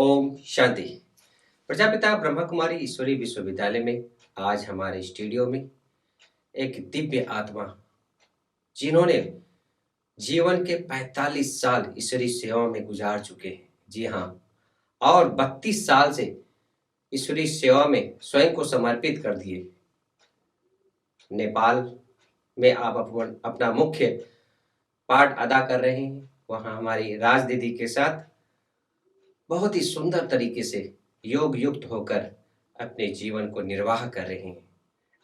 ओम शांति। प्रजापिता ब्रह्मा कुमारी ईश्वरी विश्वविद्यालय में आज हमारे स्टूडियो में एक दिव्य आत्मा, जिन्होंने जीवन के 45 साल ईश्वरी सेवा में गुजार चुके हैं। जी हाँ, और 32 साल से ईश्वरी सेवा में स्वयं को समर्पित कर दिए। नेपाल में आप अपना मुख्य पाठ अदा कर रहे हैं। वहाँ हमारी राज दीदी के साथ बहुत ही सुंदर तरीके से योग युक्त होकर अपने जीवन को निर्वाह कर रहे हैं।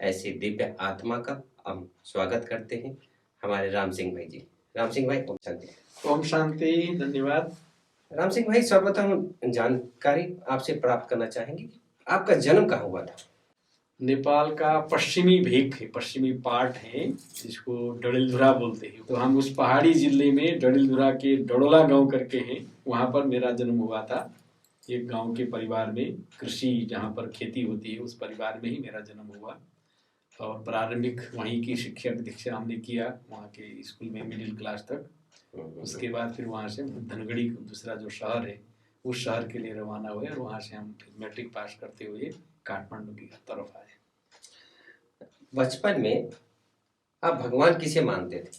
ऐसे दिव्य आत्मा का हम स्वागत करते हैं हमारे राम सिंह भाई जी। राम सिंह भाई, ओम शांति। ओम शांति, धन्यवाद। राम सिंह भाई, सर्वप्रथम जानकारी आपसे प्राप्त करना चाहेंगे, आपका जन्म कहाँ हुआ था? नेपाल का पश्चिमी भेग है, पश्चिमी पार्ट है, जिसको डडेलधुरा बोलते हैं। तो हम उस पहाड़ी जिले में डडेलधुरा के डडोला गांव करके हैं, वहां पर मेरा जन्म हुआ था। एक गांव के परिवार में, कृषि जहां पर खेती होती है उस परिवार में ही मेरा जन्म हुआ। और प्रारंभिक वहीं की शिक्षा दीक्षा हमने किया, वहाँ के स्कूल में मिडिल क्लास तक। उसके बाद फिर वहाँ से धनगढ़ी दूसरा जो शहर है उस शहर के लिए रवाना हुए, और वहाँ से हम मैट्रिक पास करते हुए काठमांडू की तरफ आए। बचपन में आप भगवान किसे मानते थे?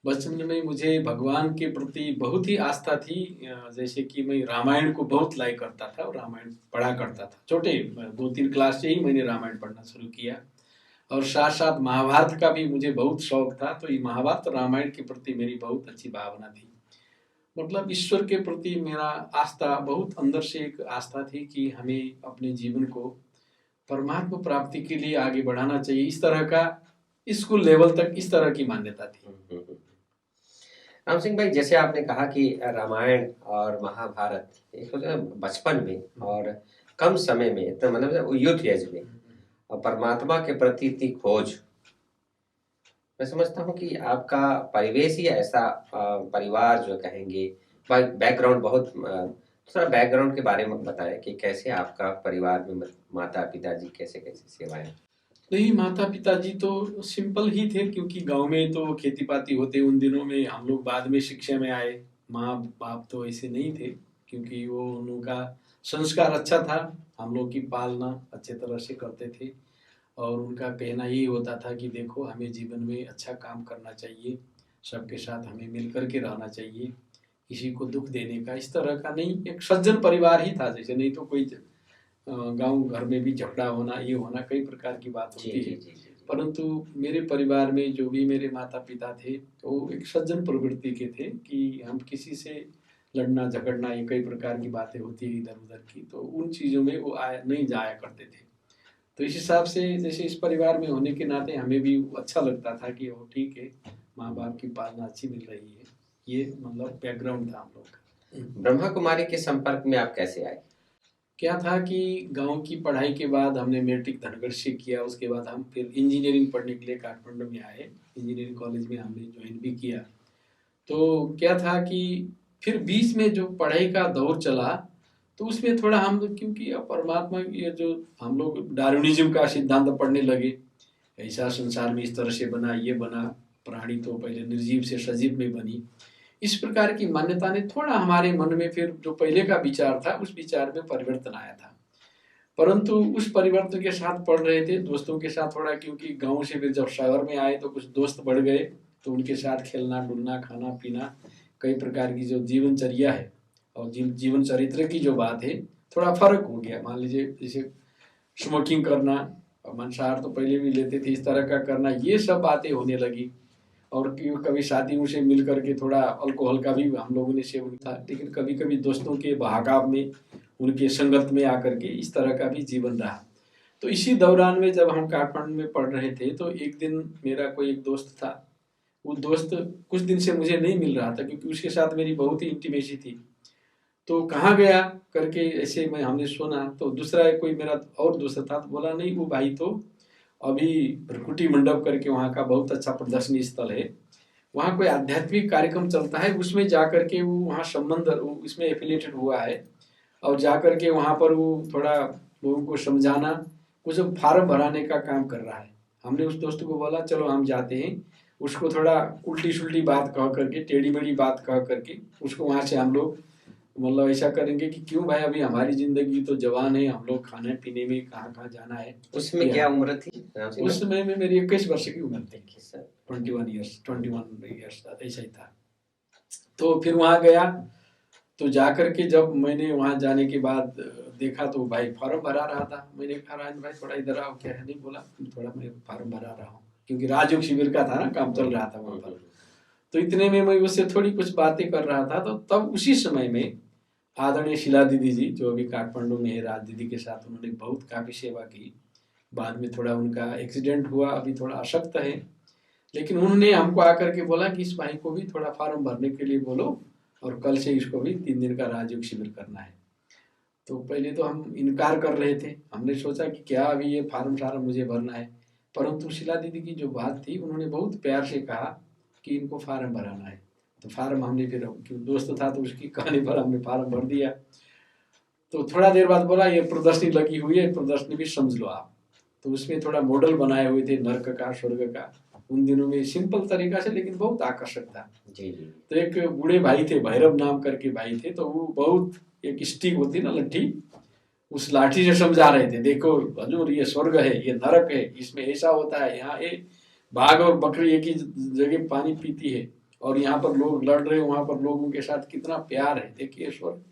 बचपन में मुझे भगवान के प्रति बहुत ही आस्था थी। जैसे कि मैं रामायण को बहुत लाइक करता था और रामायण पढ़ा करता था। छोटे 2-3 क्लास से ही मैंने रामायण पढ़ना शुरू किया, और साथ साथ महाभारत का भी मुझे बहुत शौक था। तो ये महाभारत और रामायण के प्रति मेरी बहुत अच्छी भावना थी। मतलब ईश्वर के प्रति मेरा आस्था बहुत अंदर से एक आस्था थी कि हमें अपने जीवन को परमात्मा प्राप्ति के लिए आगे बढ़ाना चाहिए। इस तरह का स्कूल लेवल तक इस तरह की मान्यता थी। राम सिंह भाई, जैसे आपने कहा कि रामायण और महाभारत एक होता है बचपन में और कम समय में, तो मतलब यूथ एज में, और परमात्मा के प्रति इतनी खोज, मैं समझता हूँ कि आपका परिवेश ही ऐसा, परिवार जो कहेंगे, बैकग्राउंड बहुत, थोड़ा बैकग्राउंड के बारे में बताएं कि कैसे आपका परिवार में माता पिताजी कैसे कैसे सेवाएं? नहीं, माता पिताजी तो सिंपल ही थे, क्योंकि गांव में तो खेती पाती होते उन दिनों में। हम लोग बाद में शिक्षा में आए। माँ बाप तो ऐसे नहीं थे, क्योंकि वो उनका संस्कार अच्छा था, हम लोग की पालना अच्छे तरह से करते थे। और उनका कहना यही होता था कि देखो, हमें जीवन में अच्छा काम करना चाहिए, सबके साथ हमें मिल करके रहना चाहिए, किसी को दुख देने का इस तरह का नहीं। एक सज्जन परिवार ही था जैसे, नहीं तो कोई गांव घर में भी झगड़ा होना, ये होना, कई प्रकार की बात होती है। परंतु मेरे परिवार में जो भी मेरे माता पिता थे वो एक सज्जन प्रवृत्ति के थे, कि हम किसी से लड़ना झगड़ना, ये कई प्रकार की बातें होती है इधर उधर की, तो उन चीज़ों में वो नहीं जाया करते थे। तो इस हिसाब से जैसे इस परिवार में होने के नाते हमें भी अच्छा लगता था कि वो ठीक है, माँ बाप की पालना अच्छी मिल रही है। ये मतलब बैकग्राउंड था हम लोग का। ब्रह्मा कुमारी के संपर्क में आप कैसे आए? क्या था कि गांव की पढ़ाई के बाद हमने मैट्रिक धनगढ़ से किया, उसके बाद हम फिर इंजीनियरिंग पढ़ने के लिए काठमांडू में आए। इंजीनियरिंग कॉलेज में हमने ज्वाइन भी किया। तो क्या था कि फिर बीच में जो पढ़ाई का दौर चला, तो उसमें थोड़ा हम लोग, क्योंकि अब परमात्मा ये जो हम लोग डार्विनिज्म का सिद्धांत पढ़ने लगे, ऐसा संसार में इस तरह से बना, ये बना, प्राणी तो पहले निर्जीव से सजीव में बनी, इस प्रकार की मान्यता ने थोड़ा हमारे मन में, फिर जो पहले का विचार था उस विचार में परिवर्तन आया था। परंतु उस परिवर्तन के साथ पढ़ रहे थे दोस्तों के साथ थोड़ा, क्योंकि गांव से फिर जब शहर में आए तो कुछ दोस्त बढ़ गए, तो उनके साथ खेलना डुलना, खाना पीना, कई प्रकार की जो जीवनचर्या है और जीवन चरित्र की जो बात है, थोड़ा फर्क हो गया। मान लीजिए जैसे स्मोकिंग करना, और मांसाहार तो पहले भी लेते थे, इस तरह का करना, ये सब बातें होने लगी। और कभी साथियों से मिल करके थोड़ा अल्कोहल का भी हम लोगों ने सेवन था, लेकिन कभी कभी दोस्तों के बहाकाव में, उनके संगत में आकर के इस तरह का भी जीवन रहा। तो इसी दौरान में जब हम काठमांडू में पढ़ रहे थे, तो एक दिन मेरा कोई एक दोस्त था, वो दोस्त कुछ दिन से मुझे नहीं मिल रहा था, क्योंकि उसके साथ मेरी बहुत ही इंटीमेसी थी। तो कहाँ गया करके ऐसे हमने सुना, तो दूसरा कोई मेरा और दोस्त था, तो बोला नहीं, वो भाई तो अभी भ्रकुटी मंडप करके वहाँ का बहुत अच्छा प्रदर्शनी स्थल है, वहाँ कोई आध्यात्मिक कार्यक्रम चलता है, उसमें जाकर के वो वहाँ संबंध उसमें एफिलिएटेड हुआ है, और जाकर के वहाँ पर वो थोड़ा लोगों को समझाना, कुछ फार्म भराने का काम कर रहा है। हमने उस दोस्त को बोला चलो हम जाते हैं। उसको थोड़ा उल्टी सुल्टी बात कह करके, टेढ़ी मेढ़ी बात कह करके उसको वहाँ से हम लोग मतलब ऐसा करेंगे कि क्यों भाई, अभी हमारी जिंदगी तो जवान है, हम लोग खाने पीने में कहाँ कहाँ जाना है। उसमें क्या उम्र थी राम सिंह उस भाई? समय में मेरी 21 वर्ष की उम्र थी, सर 21 ईयर्स ऐसा ही था। तो फिर वहाँ गया, तो जाकर के जब मैंने वहाँ जाने के बाद देखा तो भाई फॉर्म भरा रहा था। मैंने कहा राजेंद्र भाई थोड़ा इधर आओ, क्या है? नहीं, बोला थोड़ा मैं फॉर्म भरा रहा हूँ, क्योंकि राजयोग शिविर का था ना, काम चल रहा था वहाँ पर। तो इतने में मैं उससे थोड़ी कुछ बातें कर रहा था, तो तब उसी समय में आदरणीय शीला दीदी जी, जो अभी काठमांडू में है, राज दीदी के साथ उन्होंने बहुत काफ़ी सेवा की। बाद में थोड़ा उनका एक्सीडेंट हुआ, अभी थोड़ा अशक्त है, लेकिन उन्होंने हमको आकर के बोला कि इस भाई को भी थोड़ा फॉर्म भरने के लिए बोलो, और कल से इसको भी 3 दिन का राजयोग शिविर करना है। तो पहले तो हम इनकार कर रहे थे, हमने सोचा कि क्या अभी ये फॉर्म सारा मुझे भरना है। परंतु शीला दीदी की जो बात थी, उन्होंने बहुत प्यार से कहा कि इनको फार्म भराना है। तो फार्म हमने फिर, क्योंकि दोस्त था तो उसकी कहने पर हमने फार्म भर दिया। तो थोड़ा देर बाद बोला ये प्रदर्शनी लगी हुई है, प्रदर्शनी भी समझ लो आप। तो उसमें थोड़ा मॉडल बनाए हुए थे नर्क का, स्वर्ग का, उन दिनों में सिंपल तरीका से, लेकिन बहुत आकर्षक था। जी जी। तो एक बूढ़े भाई थे, भैरव नाम करके भाई थे, तो वो बहुत, एक स्टिक होती ना लट्ठी, उस लाठी से समझा रहे थे, देखो हजूर ये स्वर्ग है, ये नरक है, इसमें ऐसा होता है, यहाँ ये बाघ और बकरी एक ही जगह पानी पीती है, और यहाँ पर लोग लड़ रहे हैं, वहां पर लोगों के साथ कितना प्यार है, देखिए स्वर्ग।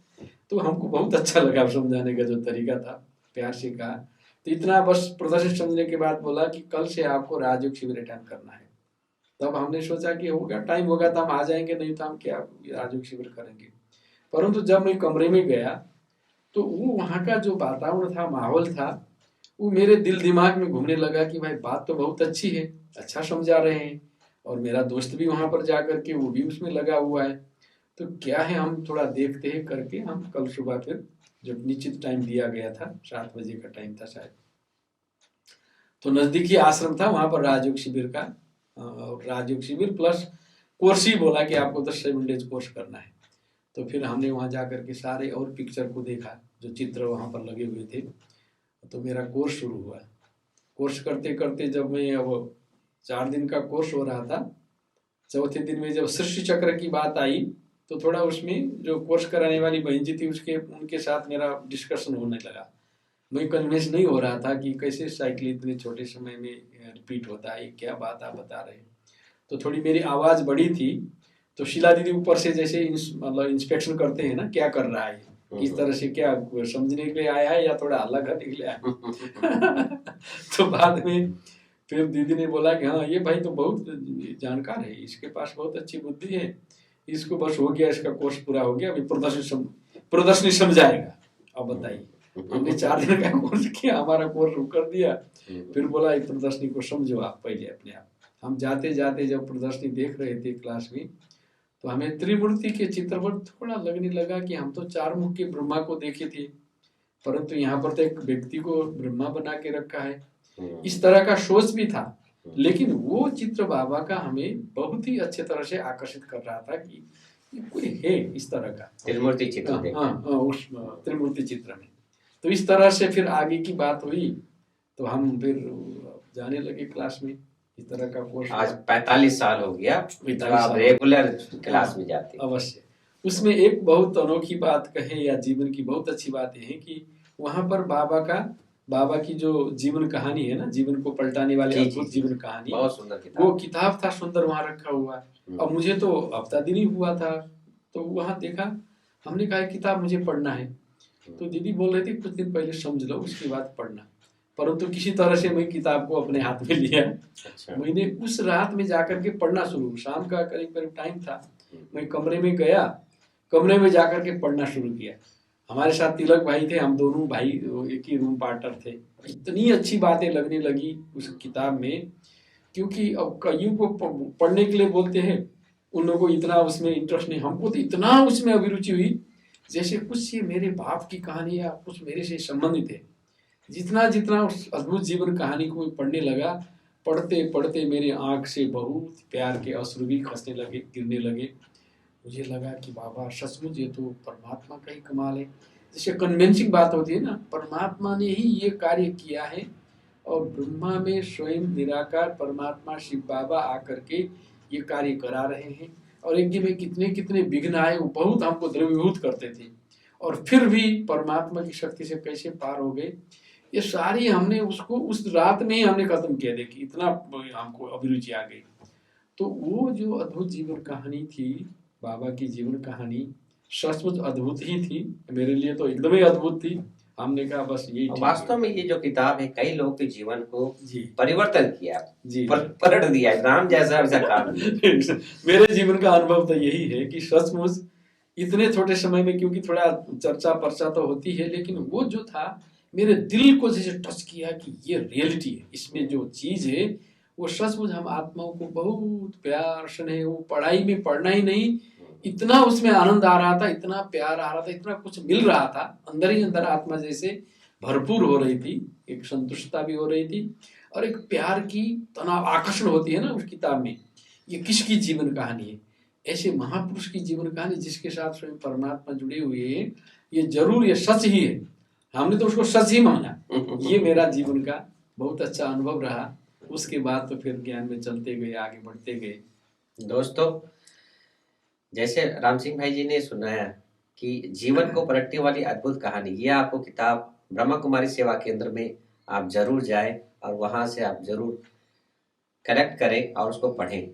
तो हमको बहुत अच्छा लगा समझाने का जो तरीका था, प्यार से कहा। तो इतना बस प्रदर्शन समझने के बाद बोला कि कल से आपको राजयोग शिविर अटेंड करना है। तब हमने सोचा कि होगा, टाइम होगा तो हम आ जाएंगे, नहीं तो हम क्या राजयोग शिविर करेंगे। परंतु जब मैं कमरे में गया, तो वो वहाँ का जो वातावरण था, माहौल था, वो मेरे दिल दिमाग में घूमने लगा कि भाई बात तो बहुत अच्छी है, अच्छा समझा रहे हैं, और मेरा दोस्त भी वहाँ पर जा करके वो भी उसमें लगा हुआ है। तो क्या है, हम थोड़ा देखते हैं करके, हम कल सुबह फिर, जब निश्चित टाइम दिया गया था, 7 बजे का टाइम था शायद, तो नजदीकी आश्रम था, वहां पर राजयोग शिविर का, राजयोग शिविर प्लस कोर्स ही बोला कि आपको 10 डेज कोर्स करना है। तो फिर हमने वहां जाकर के सारे और पिक्चर को देखा, जो चित्र वहां पर लगे हुए थे। तो मेरा कोर्स शुरू हुआ। कोर्स करते करते जब मैं, अब 4 दिन का कोर्स हो रहा था, चौथे दिन में जब सृष्टि चक्र की बात आई, तो थोड़ा उसमें जो कोर्स कराने वाली बहन जी थी, उनके साथ मेरा डिस्कशन होने लगा। मैं कन्विंस नहीं हो रहा था कि कैसे साइकिल इतने छोटे समय में रिपीट होता है, क्या बात आप बता रहे हैं। तो थोड़ी मेरी आवाज़ बड़ी थी, तो शीला दीदी ऊपर से जैसे मतलब इंस्पेक्शन करते हैं ना, क्या कर रहा है, किस तरह से, क्या समझने के लिए आया है या थोड़ा अलग करने के लिए आया। तो बाद में फिर दीदी ने बोला कि हाँ ये भाई तो बहुत जानकार है, इसके पास बहुत अच्छी बुद्धि है, इसको बस हो गया, इसका कोर्स पूरा हो गया, अभी प्रदर्शनी समझाएगा। अब बताइए, हमने 4 दिन का कोर्स किया, हमारा कोर्स कर दिया, फिर बोला एक प्रदर्शनी को समझो आप पहले अपने आप। हम जाते जाते जब प्रदर्शनी देख रहे थे क्लास में, तो हमें त्रिमूर्ति के चित्र पर थोड़ा लगने लगा कि हम तो 4 मुख के ब्रह्मा को देखे थे, परंतु यहाँ पर तो एक व्यक्ति को ब्रह्मा बना के रखा है। इस तरह का सोच भी था, लेकिन वो चित्र बाबा का हमें बहुत ही अच्छे तरह से आकर्षित कर रहा था कि ये कोई है इस तरह का त्रिमूर्ति चित्र हाँ, देख हाँ, उस त्रिमूर्ति चित्र में। तो इस तरह से फिर आगे की बात हुई, तो हम फिर जाने लगे क्लास में, इस तरह का कोर्स। आज 45 साल हो गया, 45 आप साल रेगुलर क्लास में जाते हैं। अवश्य। उसमें एक बहुत अनोखी बात कहे या जीवन की बहुत अच्छी बात यह है कि वहां पर बाबा की जो जीवन कहानी है ना, जीवन को पलटाने वाली अद्भुत जीवन कहानी, बहुत सुंदर किताब, वो किताब था सुंदर वहां रखा हुआ। अब मुझे तो हफ्ता दिन ही हुआ था, तो वहां देखा, हमने कहा किताब मुझे पढ़ना है। तो दीदी बोल रहे थे कुछ दिन पहले समझ लो, उसके बाद पढ़ना। परंतु किसी तरह से मैं किताब को अपने हाथ में लिया। अच्छा। मैंने उस रात में जाकर के पढ़ना शुरू, शाम का करीब करीब टाइम था, मैं कमरे में गया, कमरे में जाकर के पढ़ना शुरू किया। हमारे साथ तिलक भाई थे, हम दोनों भाई एक ही रूम पार्टनर थे। इतनी अच्छी बातें लगने लगी उस किताब में, क्योंकि अब कईयों को पढ़ने के लिए बोलते हैं, उन लोगों को इतना उसमें इंटरेस्ट नहीं, हमको तो इतना उसमें अभिरुचि हुई जैसे कुछ ये मेरे बाप की कहानी या कुछ मेरे से संबंधित है। जितना जितना उस अद्भुत जीवन कहानी को पढ़ने लगा, पढ़ते पढ़ते मेरी आंख से बहुत प्यार के अश्रु भी खसने लगे, गिरने लगे। मुझे लगा कि बाबा सचमुच ये तो परमात्मा का ही कमाल है। जैसे कन्विंसिंग बात होती है ना, परमात्मा ने ही ये कार्य किया है, और ब्रह्मा में स्वयं निराकार परमात्मा शिव बाबा आकर के ये कार्य करा रहे हैं। और एक दिन में कितने कितने विघ्न आए, वो बहुत हमको द्रवीभूत करते थे। और फिर भी परमात्मा की शक्ति से कैसे पार हो गए, ये सारी हमने उसको उस रात में ही हमने खत्म किया। देखिए इतना हमको अभिरुचि आ गई। तो वो जो अद्भुत जीवन कहानी थी, बाबा की जीवन कहानी सचमुच अद्भुत ही थी, मेरे लिए तो एकदम ही अद्भुत थी। हमने कहा बस यही ठीक है। वास्तव में ये जो किताब है कई लोगों के जीवन को जी परिवर्तन किया, जी पलट दिया, राम जैसा वैसा काम किया। मेरे जीवन का अनुभव तो यही है कि सचमुच इतने छोटे समय में, क्योंकि थोड़ा चर्चा पर्चा तो होती है, लेकिन वो जो था मेरे दिल को जैसे टच किया कि ये रियलिटी है, इसमें जो चीज है वो सचमुच हम आत्माओं को बहुत प्यार स्नेह, वो पढ़ाई में पढ़ना ही नहीं, इतना उसमें आनंद आ रहा था, इतना प्यार आ रहा था, इतना कुछ मिल रहा था, अंदर ही अंदर आत्मा जैसे भरपूर हो रही थी, एक संतुष्टता भी हो रही थी और एक प्यार की तनाव आकर्षण होती है ना उस किताब में। ये किसकी जीवन कहानी है? ऐसे महापुरुष की जीवन कहानी जिसके साथ स्वयं परमात्मा जुड़े हुए हैं, ये जरूर ये सच ही है। हमने तो उसको सच ही माना। ये मेरा जीवन का बहुत अच्छा अनुभव रहा। उसके बाद तो फिर ज्ञान में चलते गए, आगे बढ़ते गए। दोस्तों, जैसे राम सिंह भाई जी ने सुनाया कि जीवन को पलटने वाली अद्भुत कहानी, ये आपको किताब ब्रह्मा कुमारी सेवा केंद्र में आप जरूर जाएं और वहां से आप जरूर कलेक्ट करें और उसको पढ़ें।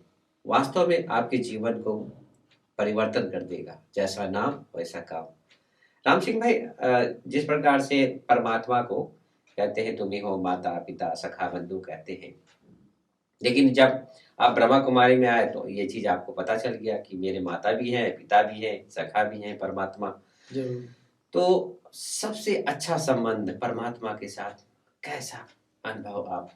वास्तव में आपके जीवन को परिवर्तन कर देगा, जैसा नाम वैसा काम। राम सिंह भाई, जिस प्रकार से परमात्मा को कहते हैं तुम ही हो माता पिता सखा बंधु कहते हैं, लेकिन जब आप ब्रह्मा कुमारी में आए तो ये चीज आपको पता चल गया कि मेरे माता भी हैं, पिता भी हैं, सखा भी हैं परमात्मा। तो सबसे अच्छा संबंध परमात्मा के साथ कैसा अनुभव आप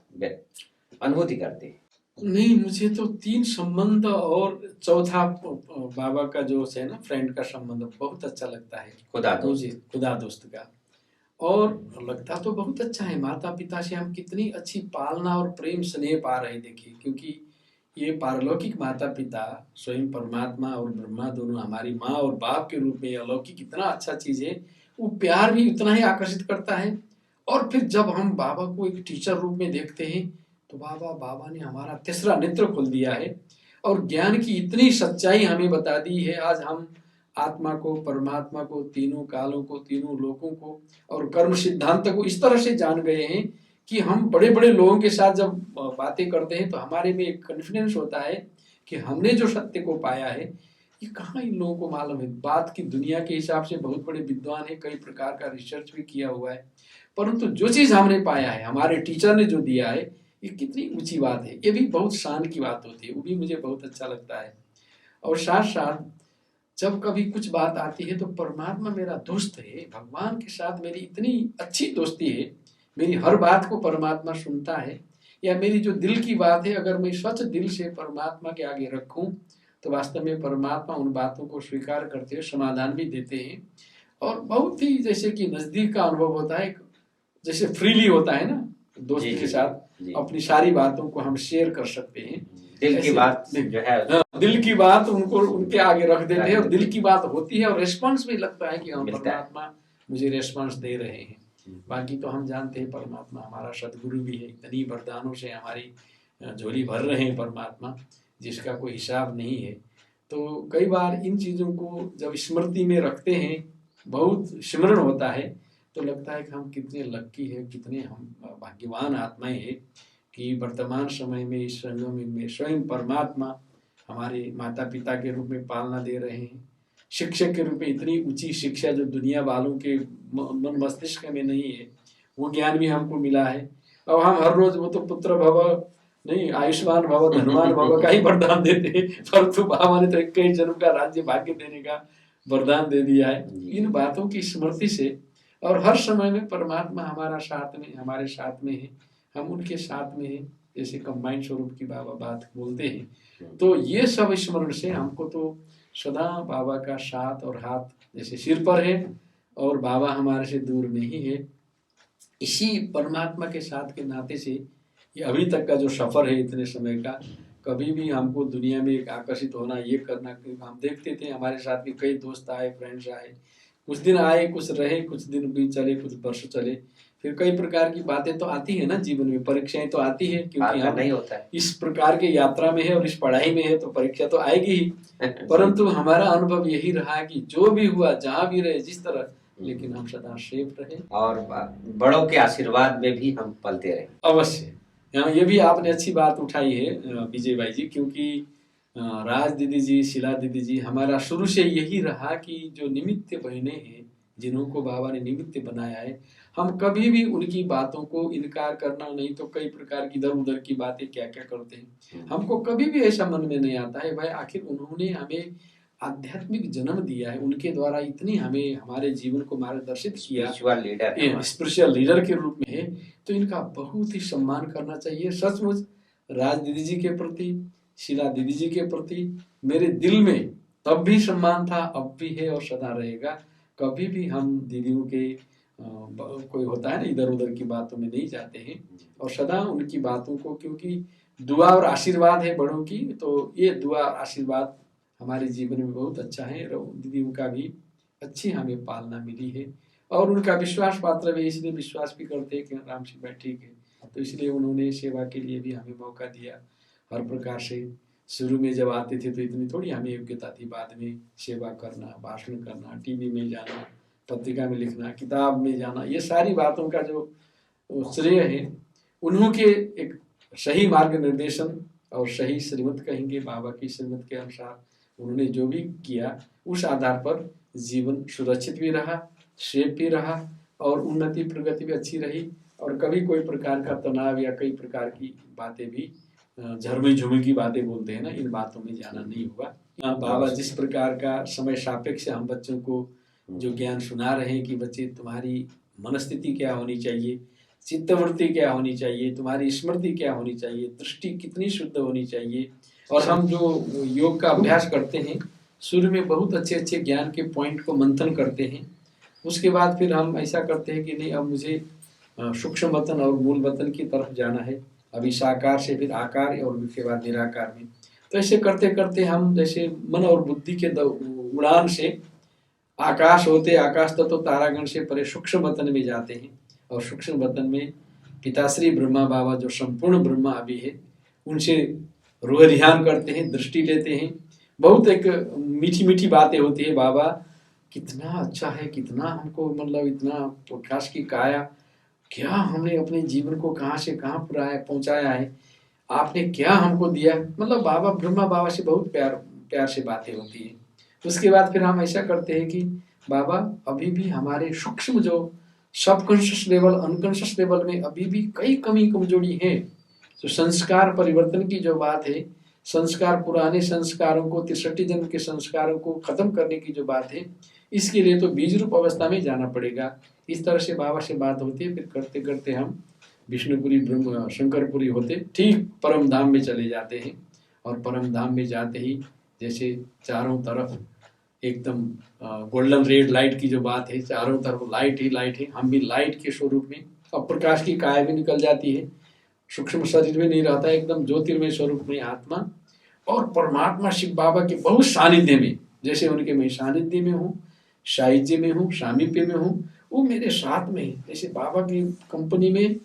अनुभूति करते हैं? नहीं, मुझे तो 3 संबंध और चौथा बाबा का जो है ना फ्रेंड का संबंध बहुत अच्छा लगता है। खुदा दोस्त। मुझे खुदा दोस्त का, और लगता तो बहुत अच्छा है। माता पिता से हम कितनी अच्छी पालना और प्रेम स्नेह पा रहे हैं। देखिए, क्योंकि ये पारलौकिक माता पिता स्वयं परमात्मा और ब्रह्मा दोनों हमारी माँ और बाप के रूप में अलौकिक इतना अच्छा चीज है, वो प्यार भी उतना ही आकर्षित करता है। और फिर जब हम बाबा को एक टीचर रूप में देखते हैं तो बाबा ने हमारा तीसरा नेत्र खोल दिया है और ज्ञान की इतनी सच्चाई हमें बता दी है। आज हम आत्मा को, परमात्मा को, तीनों कालों को, तीनों लोकों को और कर्म सिद्धांत को इस तरह से जान गए हैं कि हम बड़े बड़े लोगों के साथ जब बातें करते हैं तो हमारे में एक कॉन्फिडेंस होता है कि हमने जो सत्य को पाया है ये कहाँ इन लोगों को मालूम है। बात की दुनिया के हिसाब से बहुत बड़े विद्वान है, कई प्रकार का रिसर्च भी किया हुआ है, परंतु जो चीज हमने पाया है, हमारे टीचर ने जो दिया है, ये कितनी ऊंची बात है। ये भी बहुत शान की बात होती है, वो भी मुझे बहुत अच्छा लगता है। और साथ साथ जब कभी कुछ बात आती है तो परमात्मा मेरा दोस्त है, भगवान के साथ मेरी इतनी अच्छी दोस्ती है, मेरी हर बात को परमात्मा सुनता है, या मेरी जो दिल की बात है अगर मैं सच दिल से परमात्मा के आगे रखूं तो वास्तव में परमात्मा उन बातों को स्वीकार करते हैं, समाधान भी देते हैं। और बहुत ही जैसे कि नजदीक का अनुभव होता है, जैसे फ्रीली होता है ना दोस्त के साथ, अपनी सारी बातों को हम शेयर कर सकते हैं। दिल की बात जो है, दिल की बात उनको उनके आगे रख देते हैं और दिल की बात होती है और रिस्पांस भी लगता है कि हम परमात्मा मुझे रिस्पांस दे रहे हैं। बाकी तो हम जानते हैं परमात्मा हमारा सदगुरु भी है, इतनी वरदानों से हमारी झोली भर रहे हैं परमात्मा, जिसका कोई हिसाब नहीं है। तो कई बार इन चीज़ों को जब स्मृति में रखते हैं, बहुत स्मरण होता है, तो लगता है कि हम कितने लक्की है, कितने हम भाग्यवान आत्माएं हैं कि वर्तमान समय में इस संगम में स्वयं परमात्मा हमारे माता पिता के रूप में पालना दे रहे हैं, शिक्षक के रूप में इतनी ऊंची शिक्षा जो दुनिया वालों के मन मस्तिष्क में नहीं है, वो ज्ञान भी हमको मिला है। और हम हर रोज वो तो पुत्र भव नहीं, आयुष्मान भव, धनवान भव का ही वरदान देते हैं, परंतु बाबा ने तो 21 जन्म का राज्य भाग्य देने का वरदान दे दिया है। इन बातों की स्मृति से और हर समय में परमात्मा हमारा साथ में, हमारे साथ में है, हम उनके साथ में हैं, जैसे कंबाइंड स्वरूप की बाबा बात बोलते हैं। तो ये सब स्मरण से हमको तो सदा बाबा का साथ और हाथ जैसे सिर पर है और बाबा हमारे से दूर नहीं है। इसी परमात्मा के साथ के नाते से ये अभी तक का जो सफर है इतने समय का, कभी भी हमको दुनिया में एक आकर्षित होना, ये करना, हम देखते थे हमारे साथ भी कई दोस्त आए, फ्रेंड्स आए, कुछ दिन आए, कुछ रहे, कुछ दिन भी चले, कुछ वर्ष चले, फिर कई प्रकार की बातें तो आती है ना जीवन में, परीक्षाएं तो आती है, क्योंकि हम नहीं होता है। इस प्रकार के यात्रा में है और इस पढ़ाई में है तो परीक्षा तो आएगी ही। परंतु हमारा अनुभव यही रहा कि जो भी हुआ, जहाँ भी रहे, जिस तरह लेकिन हम सदा सेफ रहे और बड़ों के आशीर्वाद में भी हम पलते रहे। अवश्य। यहाँ ये भी आपने अच्छी बात उठाई है विजय भाई जी, क्योंकि राज दीदी जी, शीला दीदी जी, हमारा शुरू से यही रहा कि जो निमित्त बहनें हैं, जिन्होंने बाबा ने निमित्त बनाया है, हम कभी भी उनकी बातों को इनकार करना नहीं तो कई प्रकार की इधर उधर की बातें क्या क्या करते हैं, हमको कभी भी ऐसा मन में नहीं आता है भाई आखिर उन्होंने हमें आध्यात्मिक जन्म दिया है, उनके द्वारा इतनी हमें हमारे जीवन को मार्गदर्शित किया, स्पिरिचुअल लीडर के रूप में है, तो इनका बहुत ही सम्मान करना चाहिए। सचमुच राज दीदी जी के प्रति, शीला दीदी जी के प्रति मेरे दिल में तब भी सम्मान था, अब भी है और सदा रहेगा। कभी भी हम दीदियों के कोई होता है ना इधर उधर की बातों में नहीं जाते हैं, और सदा उनकी बातों को, क्योंकि दुआ और आशीर्वाद है बड़ों की, तो ये दुआ और आशीर्वाद हमारे जीवन में बहुत अच्छा है। और दीदियों का भी अच्छी हमें पालना मिली है और उनका विश्वास पात्र भी, इसलिए विश्वास भी करते हैं कि राम सिंह भाई ठीक है, तो इसलिए उन्होंने सेवा के लिए भी हमें मौका दिया हर प्रकार से। शुरू में जब आते थे तो इतनी थोड़ी हमें योग्यता थी, बाद में सेवा करना, भाषण करना, टीवी में जाना, पत्रिका में लिखना, किताब में जाना, ये सारी बातों का जो श्रेय है उन्हों के एक सही मार्ग निर्देशन और सही श्रीमत कहेंगे, बाबा की श्रीमत के अनुसार उन्होंने जो भी किया उस आधार पर जीवन सुरक्षित भी रहा, सेफ भी रहा और उन्नति प्रगति भी अच्छी रही, और कभी कोई प्रकार का तनाव या कई प्रकार की बातें भी, झरमी झुमी की बातें बोलते हैं ना, इन बातों में जाना नहीं होगा। बाबा जिस प्रकार का समय सापेक्ष हम बच्चों को जो ज्ञान सुना रहे हैं कि बच्चे तुम्हारी मनस्थिति क्या होनी चाहिए, चित्तवृत्ति क्या होनी चाहिए, तुम्हारी स्मृति क्या होनी चाहिए, दृष्टि कितनी शुद्ध होनी चाहिए, और हम जो योग का अभ्यास करते हैं शुरू में बहुत अच्छे अच्छे ज्ञान के पॉइंट को मंथन करते हैं, उसके बाद फिर हम ऐसा करते हैं कि नहीं अब मुझे सूक्ष्म वतन और मूल वतन की तरफ जाना है, अभी साकार से फिर आकार और उसके बाद निराकार में। तो ऐसे करते करते हम जैसे मन और बुद्धि के उड़ान से आकाश होते आकाश तत्व तारागण से परे सूक्ष्म वतन में जाते हैं, और सूक्ष्म वतन में पिताश्री ब्रह्मा बाबा जो संपूर्ण ब्रह्मा अभी है उनसे रूह ध्यान करते हैं, दृष्टि लेते हैं, बहुत एक मीठी मीठी बातें होती है, बाबा कितना अच्छा है, कितना हमको मतलब इतना प्रकाश की काया, क्या हमने अपने जीवन को कहाँ से कहाँ पहुँचाया है, आपने क्या हमको दिया, मतलब बाबा ब्रह्मा बाबा से बहुत प्यार से बातें होती है। उसके बाद फिर हम ऐसा करते हैं कि बाबा अभी भी हमारे सूक्ष्म जो सबकॉन्शियस लेवल, अनकॉन्शियस लेवल में अभी भी कई कमी कमजोरी है, तो संस्कार परिवर्तन की जो बात है, संस्कार पुराने संस्कारों को, 63 जन्म के संस्कारों को खत्म करने की जो बात है, इसके लिए तो बीज रूप अवस्था में जाना पड़ेगा। इस तरह से बाबा से बात होती है, फिर करते करते हम विष्णुपुरी ब्रह्म शंकरपुरी होते ठीक परम धाम में चले जाते हैं, और परम धाम में जाते ही जैसे चारों तरफ एकदम गोल्डन रेड लाइट की जो बात है, चारों तरफ लाइट ही लाइट है, हम भी लाइट के स्वरूप में, अब प्रकाश की काया भी निकल जाती है, सूक्ष्म शरीर में नहीं रहता, एकदम ज्योतिर्मय स्वरूप में आत्मा और परमात्मा शिव बाबा के बहुत सानिध्य में, जैसे उनके मैं सानिध्य में हूँ, साहित्य में हूँ, सामीप्य में हूँ, वो मेरे साथ में है। जैसे बाबा की कंपनी में,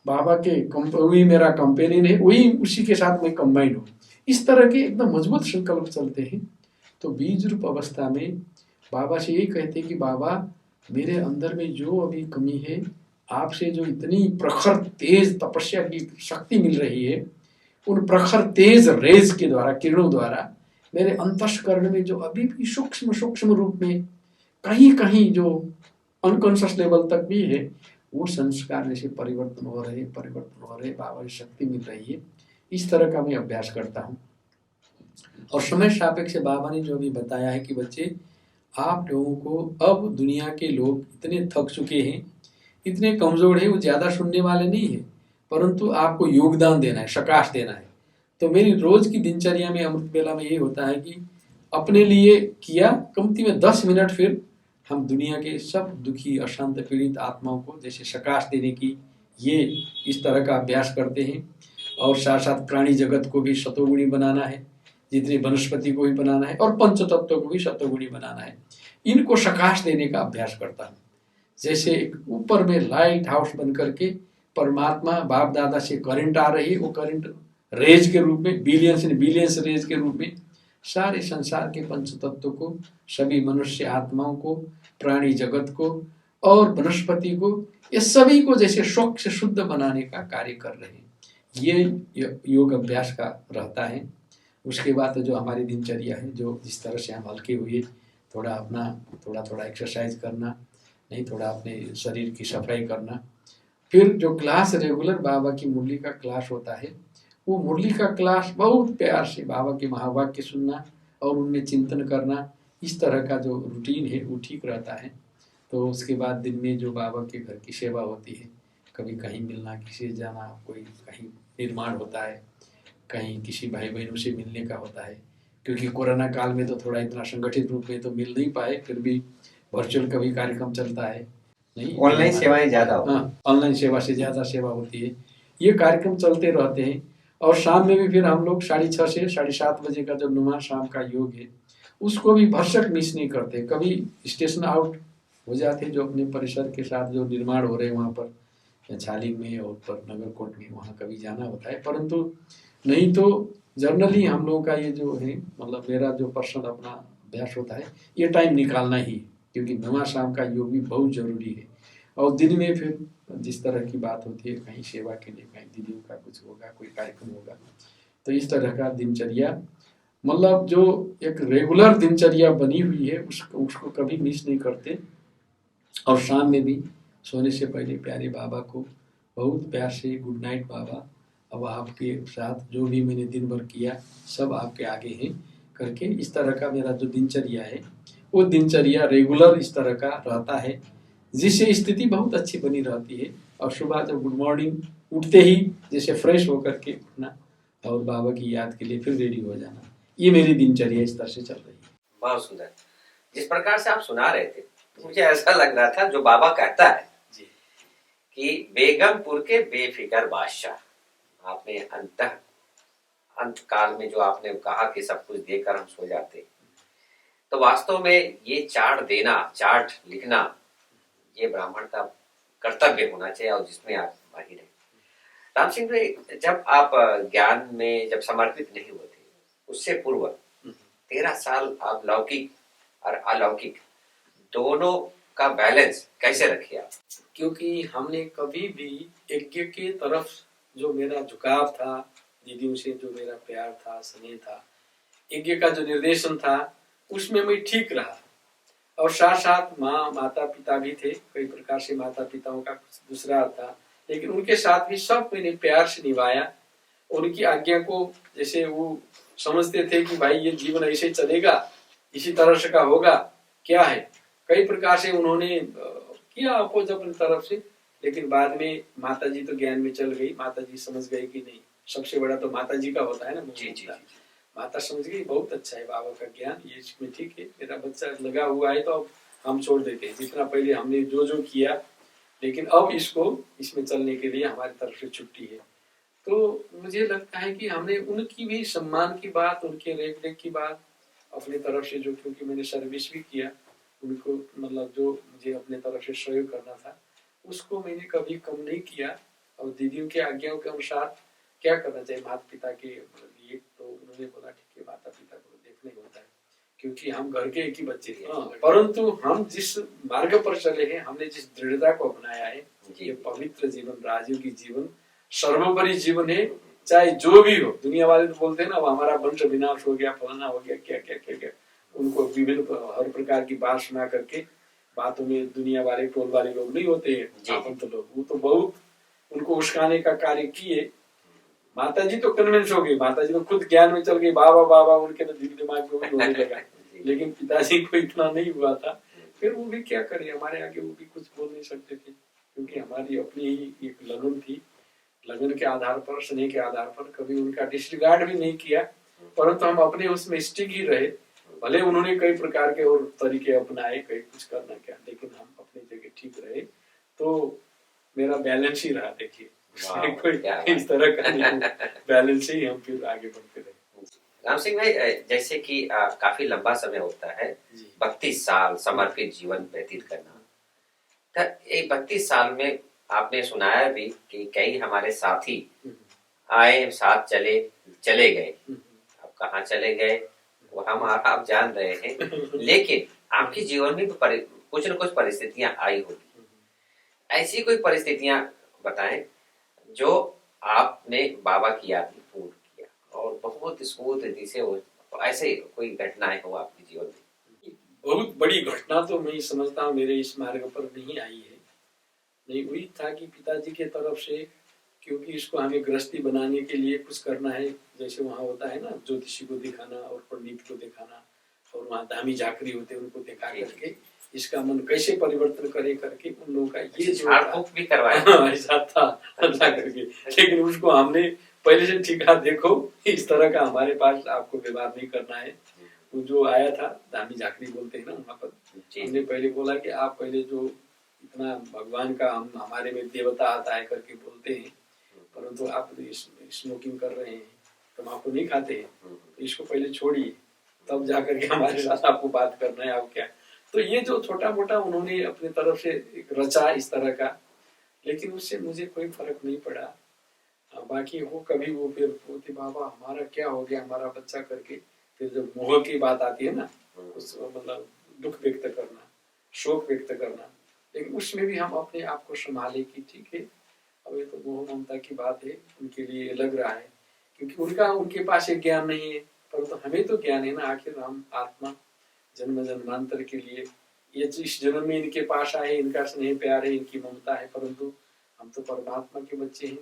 बाबा के वही मेरा कंपेनियन है, वही उसी के साथ मैं कंबाइंड हूँ, इस तरह के एकदम मजबूत संकल्प चलते हैं। तो बीज रूप अवस्था में बाबा से यही कहते हैं कि बाबा मेरे अंदर में जो अभी कमी है, आपसे जो इतनी प्रखर तेज तपस्या की शक्ति मिल रही है, उन प्रखर तेज रेज के द्वारा, किरणों द्वारा मेरे अंतस्करण में जो अभी भी सूक्ष्म सूक्ष्म रूप में कहीं कहीं जो अनकॉन्शियस लेवल तक भी है, वो संस्कार जैसे परिवर्तन हो रहे बाबा की शक्ति मिल रही है। इस तरह का मैं अभ्यास करता हूँ। और समय सापेक्ष बाबा ने जो भी बताया है कि बच्चे आप लोगों को, अब दुनिया के लोग इतने थक चुके हैं, इतने कमजोर है, वो ज़्यादा सुनने वाले नहीं है, परंतु आपको योगदान देना है, प्रकाश देना है। तो मेरी रोज की दिनचर्या में अमृत बेला में ये होता है कि अपने लिए किया कमती में 10 मिनट, फिर हम दुनिया के सब दुखी अशांत पीड़ित आत्माओं को जैसे प्रकाश देने की ये इस तरह का अभ्यास करते हैं। और साथ साथ प्राणी जगत को भी सतोगुणी बनाना है, जितनी वनस्पति को भी बनाना है, और पंच तत्व को भी सतोगुणी बनाना है, इनको प्रकाश देने का अभ्यास करता हूँ। जैसे ऊपर में लाइट हाउस बन करके परमात्मा बाप दादा से करंट आ रही है, वो करंट रेज के रूप में, बिलियंस रेज के रूप में सारे संसार के पंच तत्व को, सभी मनुष्य आत्माओं को, प्राणी जगत को और वनस्पति को, ये सभी को जैसे स्वच्छ शुद्ध बनाने का कार्य कर रहे हैं। ये योग अभ्यास का रहता है। उसके बाद जो हमारी दिनचर्या है, जो जिस तरह से हम हल्के हुए थोड़ा अपना थोड़ा एक्सरसाइज करना, नहीं थोड़ा अपने शरीर की सफाई करना, फिर जो क्लास रेगुलर बाबा की मुरली का क्लास होता है, वो मुरली का क्लास बहुत प्यार से बाबा के महावाक्य सुनना और उनमें चिंतन करना, इस तरह का जो रूटीन है वो ठीक रहता है। तो उसके बाद दिन में जो बाबा के घर की सेवा होती है, कभी कहीं मिलना, किसी से जाना, कोई कहीं निर्माण होता है, कहीं किसी भाई बहनों से मिलने का होता है, क्योंकि कोरोना काल में तो थोड़ा इतना संगठित रूप में तो मिल नहीं पाए, फिर भी वर्चुअल का भी कार्यक्रम चलता है। नहीं, ऑनलाइन सेवाएं ज्यादा हो, हाँ, ऑनलाइन सेवा से ज़्यादा सेवा होती है। ये कार्यक्रम चलते रहते हैं। और शाम में भी फिर हम लोग 6:30 से 7:30 बजे का जो नुमा शाम का योग है, उसको भी भरसक मिस नहीं करते। कभी स्टेशन आउट हो जाते, जो अपने परिसर के साथ जो निर्माण हो रहे हैं वहाँ पर, या छालिंग में और पर नगरकोट में, वहाँ कभी जाना होता है, परंतु नहीं तो जनरली हम लोगों का ये जो है, मतलब मेरा जो पर्सनल अपना अभ्यास होता है, ये टाइम निकालना ही है, क्योंकि नुमा शाम का योग भी बहुत जरूरी है। और दिन में फिर जिस तरह की बात होती है, कहीं सेवा के लिए, कहीं दीदियों का कुछ होगा, कोई कार्यक्रम होगा, तो इस तरह का दिनचर्या, मतलब जो एक रेगुलर दिनचर्या बनी हुई है, उसको कभी मिस नहीं करते। और शाम में भी सोने से पहले प्यारे बाबा को बहुत प्यार से गुड नाइट बाबा, अब आपके साथ जो भी मैंने दिन भर किया सब आपके आगे है करके, इस तरह का मेरा जो दिनचर्या है, वो दिनचर्या रेगुलर इस तरह का रहता है, जिससे स्थिति बहुत अच्छी बनी रहती है। और सुबह जब गुड मॉर्निंग उठते ही जैसे फ्रेश होकर के उठना और बाबा की याद के लिए फिर रेडी हो जाना, ये मेरी दिनचर्या इस तरह से चल रही है। बहुत सुंदर। जिस प्रकार से आप सुना रहे थे, मुझे ऐसा लग रहा था, जो बाबा कहता है जी, कि बेगमपुर के बेफिक्र बादशाह, आपने अंत काल में जो आपने कहा कि सब कुछ देकर हम सो जाते, तो वास्तव में ये चार्ट देना, चार्ट लिखना, ये ब्राह्मण का कर्तव्य होना चाहिए, और जिसमें आप माहिर हैं। राम सिंह भाई, जब आप ज्ञान में जब समर्पित नहीं हुए थे, उससे पूर्व 13 साल आप लौकिक और अलौकिक दोनों का बैलेंस कैसे रखे आप? क्योंकि हमने कभी भी यज्ञ के तरफ जो मेरा झुकाव था, दीदियों से जो मेरा प्यार था, स्नेह था, यज्ञ का जो निर्देशन था, उसमें मैं ठीक रहा। और साथ साथ माता पिता भी थे, कई प्रकार से माता पिताओं का कुछ दूसरा था, लेकिन उनके साथ भी सब मैंने प्यार से निभाया। उनकी आज्ञा को जैसे वो समझते थे कि भाई ये जीवन ऐसे चलेगा, इसी तरह से का होगा, क्या है, कई प्रकार से उन्होंने किया अपोज अपनी तरफ से। लेकिन बाद में माता जी तो ज्ञान में चल गई, माता जी समझ गई कि नहीं, सबसे बड़ा तो माता जी का होता है ना। जी। माता समझ गई बहुत अच्छा है बाबा का ज्ञान, ये इसमें ठीक है, मेरा बच्चा लगा हुआ है तो अब हम छोड़ देते हैं, जितना पहले हमने जो किया, लेकिन अब इसमें चलने के लिए हमारी तरफ से छुट्टी है। तो मुझे लगता है कि हमने उनकी भी सम्मान की बात, उनके रेख देख की बात अपनी तरफ से, जो क्योंकि मैंने सर्विस भी किया, उनको मतलब जो मुझे अपने तरफ से सहयोग करना था, उसको मैंने कभी कम नहीं किया। और दीदियों के आज्ञाओं के अनुसार क्या करना चाहिए माता पिता के लिए, तो उन्होंने बोला ठीक है, माता पिता को देखने होता है, क्योंकि हम घर के एक ही बच्चे थे। परंतु हम जिस मार्ग पर चले हैं, हमने जिस दृढ़ता को अपनाया है, ये पवित्र जीवन, राजयोगी जीवन, सर्वोपरि जीवन है। चाहे जो भी हो, दुनिया वाले तो बोलते हैं ना, वो हमारा वंश विनाश हो गया, फलाना हो गया, क्या क्या क्या क्या, उनको विभिन्न हर प्रकार की बात सुना करके, बातों में दुनिया वाले टोल वाले लोग नहीं होते हैं, अपन तो लोग, वो तो बहुत उनको उस्काने का कार्य किए। माता जी तो कन्विंस हो गई, माता जी तो खुद ज्ञान में चल गई, बाबा बाबा, उनके तो दिल दिमाग में भी होने लगा। लेकिन पिताजी को इतना नहीं हुआ था। फिर वो भी क्या करे, हमारे आगे वो भी कुछ बोल नहीं सकते थे, क्योंकि हमारी अपनी ही एक लगन थी। लगन के आधार पर, स्नेह के आधार पर कभी उनका डिसरिगार्ड भी नहीं किया, परंतु हम अपने उसमें स्टिक ही रहे। भले उन्होंने कई प्रकार के और तरीके अपनाए, कई कुछ करना क्या, लेकिन हम अपनी जगह ठीक रहे। तो मेरा बैलेंस ही रहा, देखिए कोई इस तरह का नहीं, बैलेंस ही हम फिर आगे बढ़ते रहे। राम सिंह भाई, जैसे कि काफी लंबा समय होता है, 32 साल समर्पित जीवन व्यतीत करना, तो एक 32 साल में आपने सुनाया भी कि कई हमारे साथी आए, साथ चले गए। अब कहाँ चले गए, वो हम आप जान रहे हैं, लेकिन आपके जीवन में भी कुछ न कुछ परिस्थितियां आई होगी। ऐसी कोई परिस्थितियां बताएं जो आपने बाबा की याद में पूर्ण किया और बहुत स्मूथ रीति से वो, ऐसे कोई घटनाएं हो आपके जीवन में। बहुत बड़ी घटना तो मैं समझता हूँ मेरे इस मार्ग पर नहीं आई है। नहीं हुई था कि पिताजी के तरफ से, क्योंकि इसको हमें गृहस्थी बनाने के लिए कुछ करना है, जैसे वहाँ होता है ना ज्योतिषी को दिखाना और पंडित को दिखाना और वहाँ दामी जाकरी होते उनको दिखा करके इसका मन कैसे परिवर्तन करे करके उन लोगों का ये जो भी करवाया ऐसा था अल्लाह करके। लेकिन उसको हमने पहले से ठिका, देखो इस तरह का हमारे पास आपको व्यवहार नहीं करना है। वो जो आया था दामी जाकरी बोलते हैं ना वहाँ पर, हमने पहले बोला कि आप पहले जो इतना भगवान का हम हमारे में देवता आता है करके बोलते हैं, परंतु आप स्मोकिंग कर रहे हैं, तम्बाकू नहीं खाते हैं, तो इसको पहले छोड़िए, तब जाकर के हमारे साथ आपको बात करना है। आप क्या, तो ये जो छोटा मोटा उन्होंने अपने तरफ से एक रचा इस तरह का, लेकिन उससे मुझे कोई फर्क नहीं पड़ा। बाकी वो कभी वो फिर बोलते बाबा हमारा क्या हो गया हमारा बच्चा करके, फिर जब मोह की बात आती है ना, उस मतलब दुख व्यक्त करना, शोक व्यक्त करना, लेकिन उसमें भी हम अपने आप को संभाले कि ठीक है अब ये तो मोह ममता की बात है, उनके लिए लग रहा है क्योंकि उनके पास एक ज्ञान नहीं है, परंतु हमें तो ज्ञान है ना। आखिर हम आत्मा जन्म जन्मांतर के लिए ये इस जन्म में इनके पास आए, इनका स्नेह प्यार है, इनकी ममता है, परंतु हम तो परमात्मा के बच्चे हैं।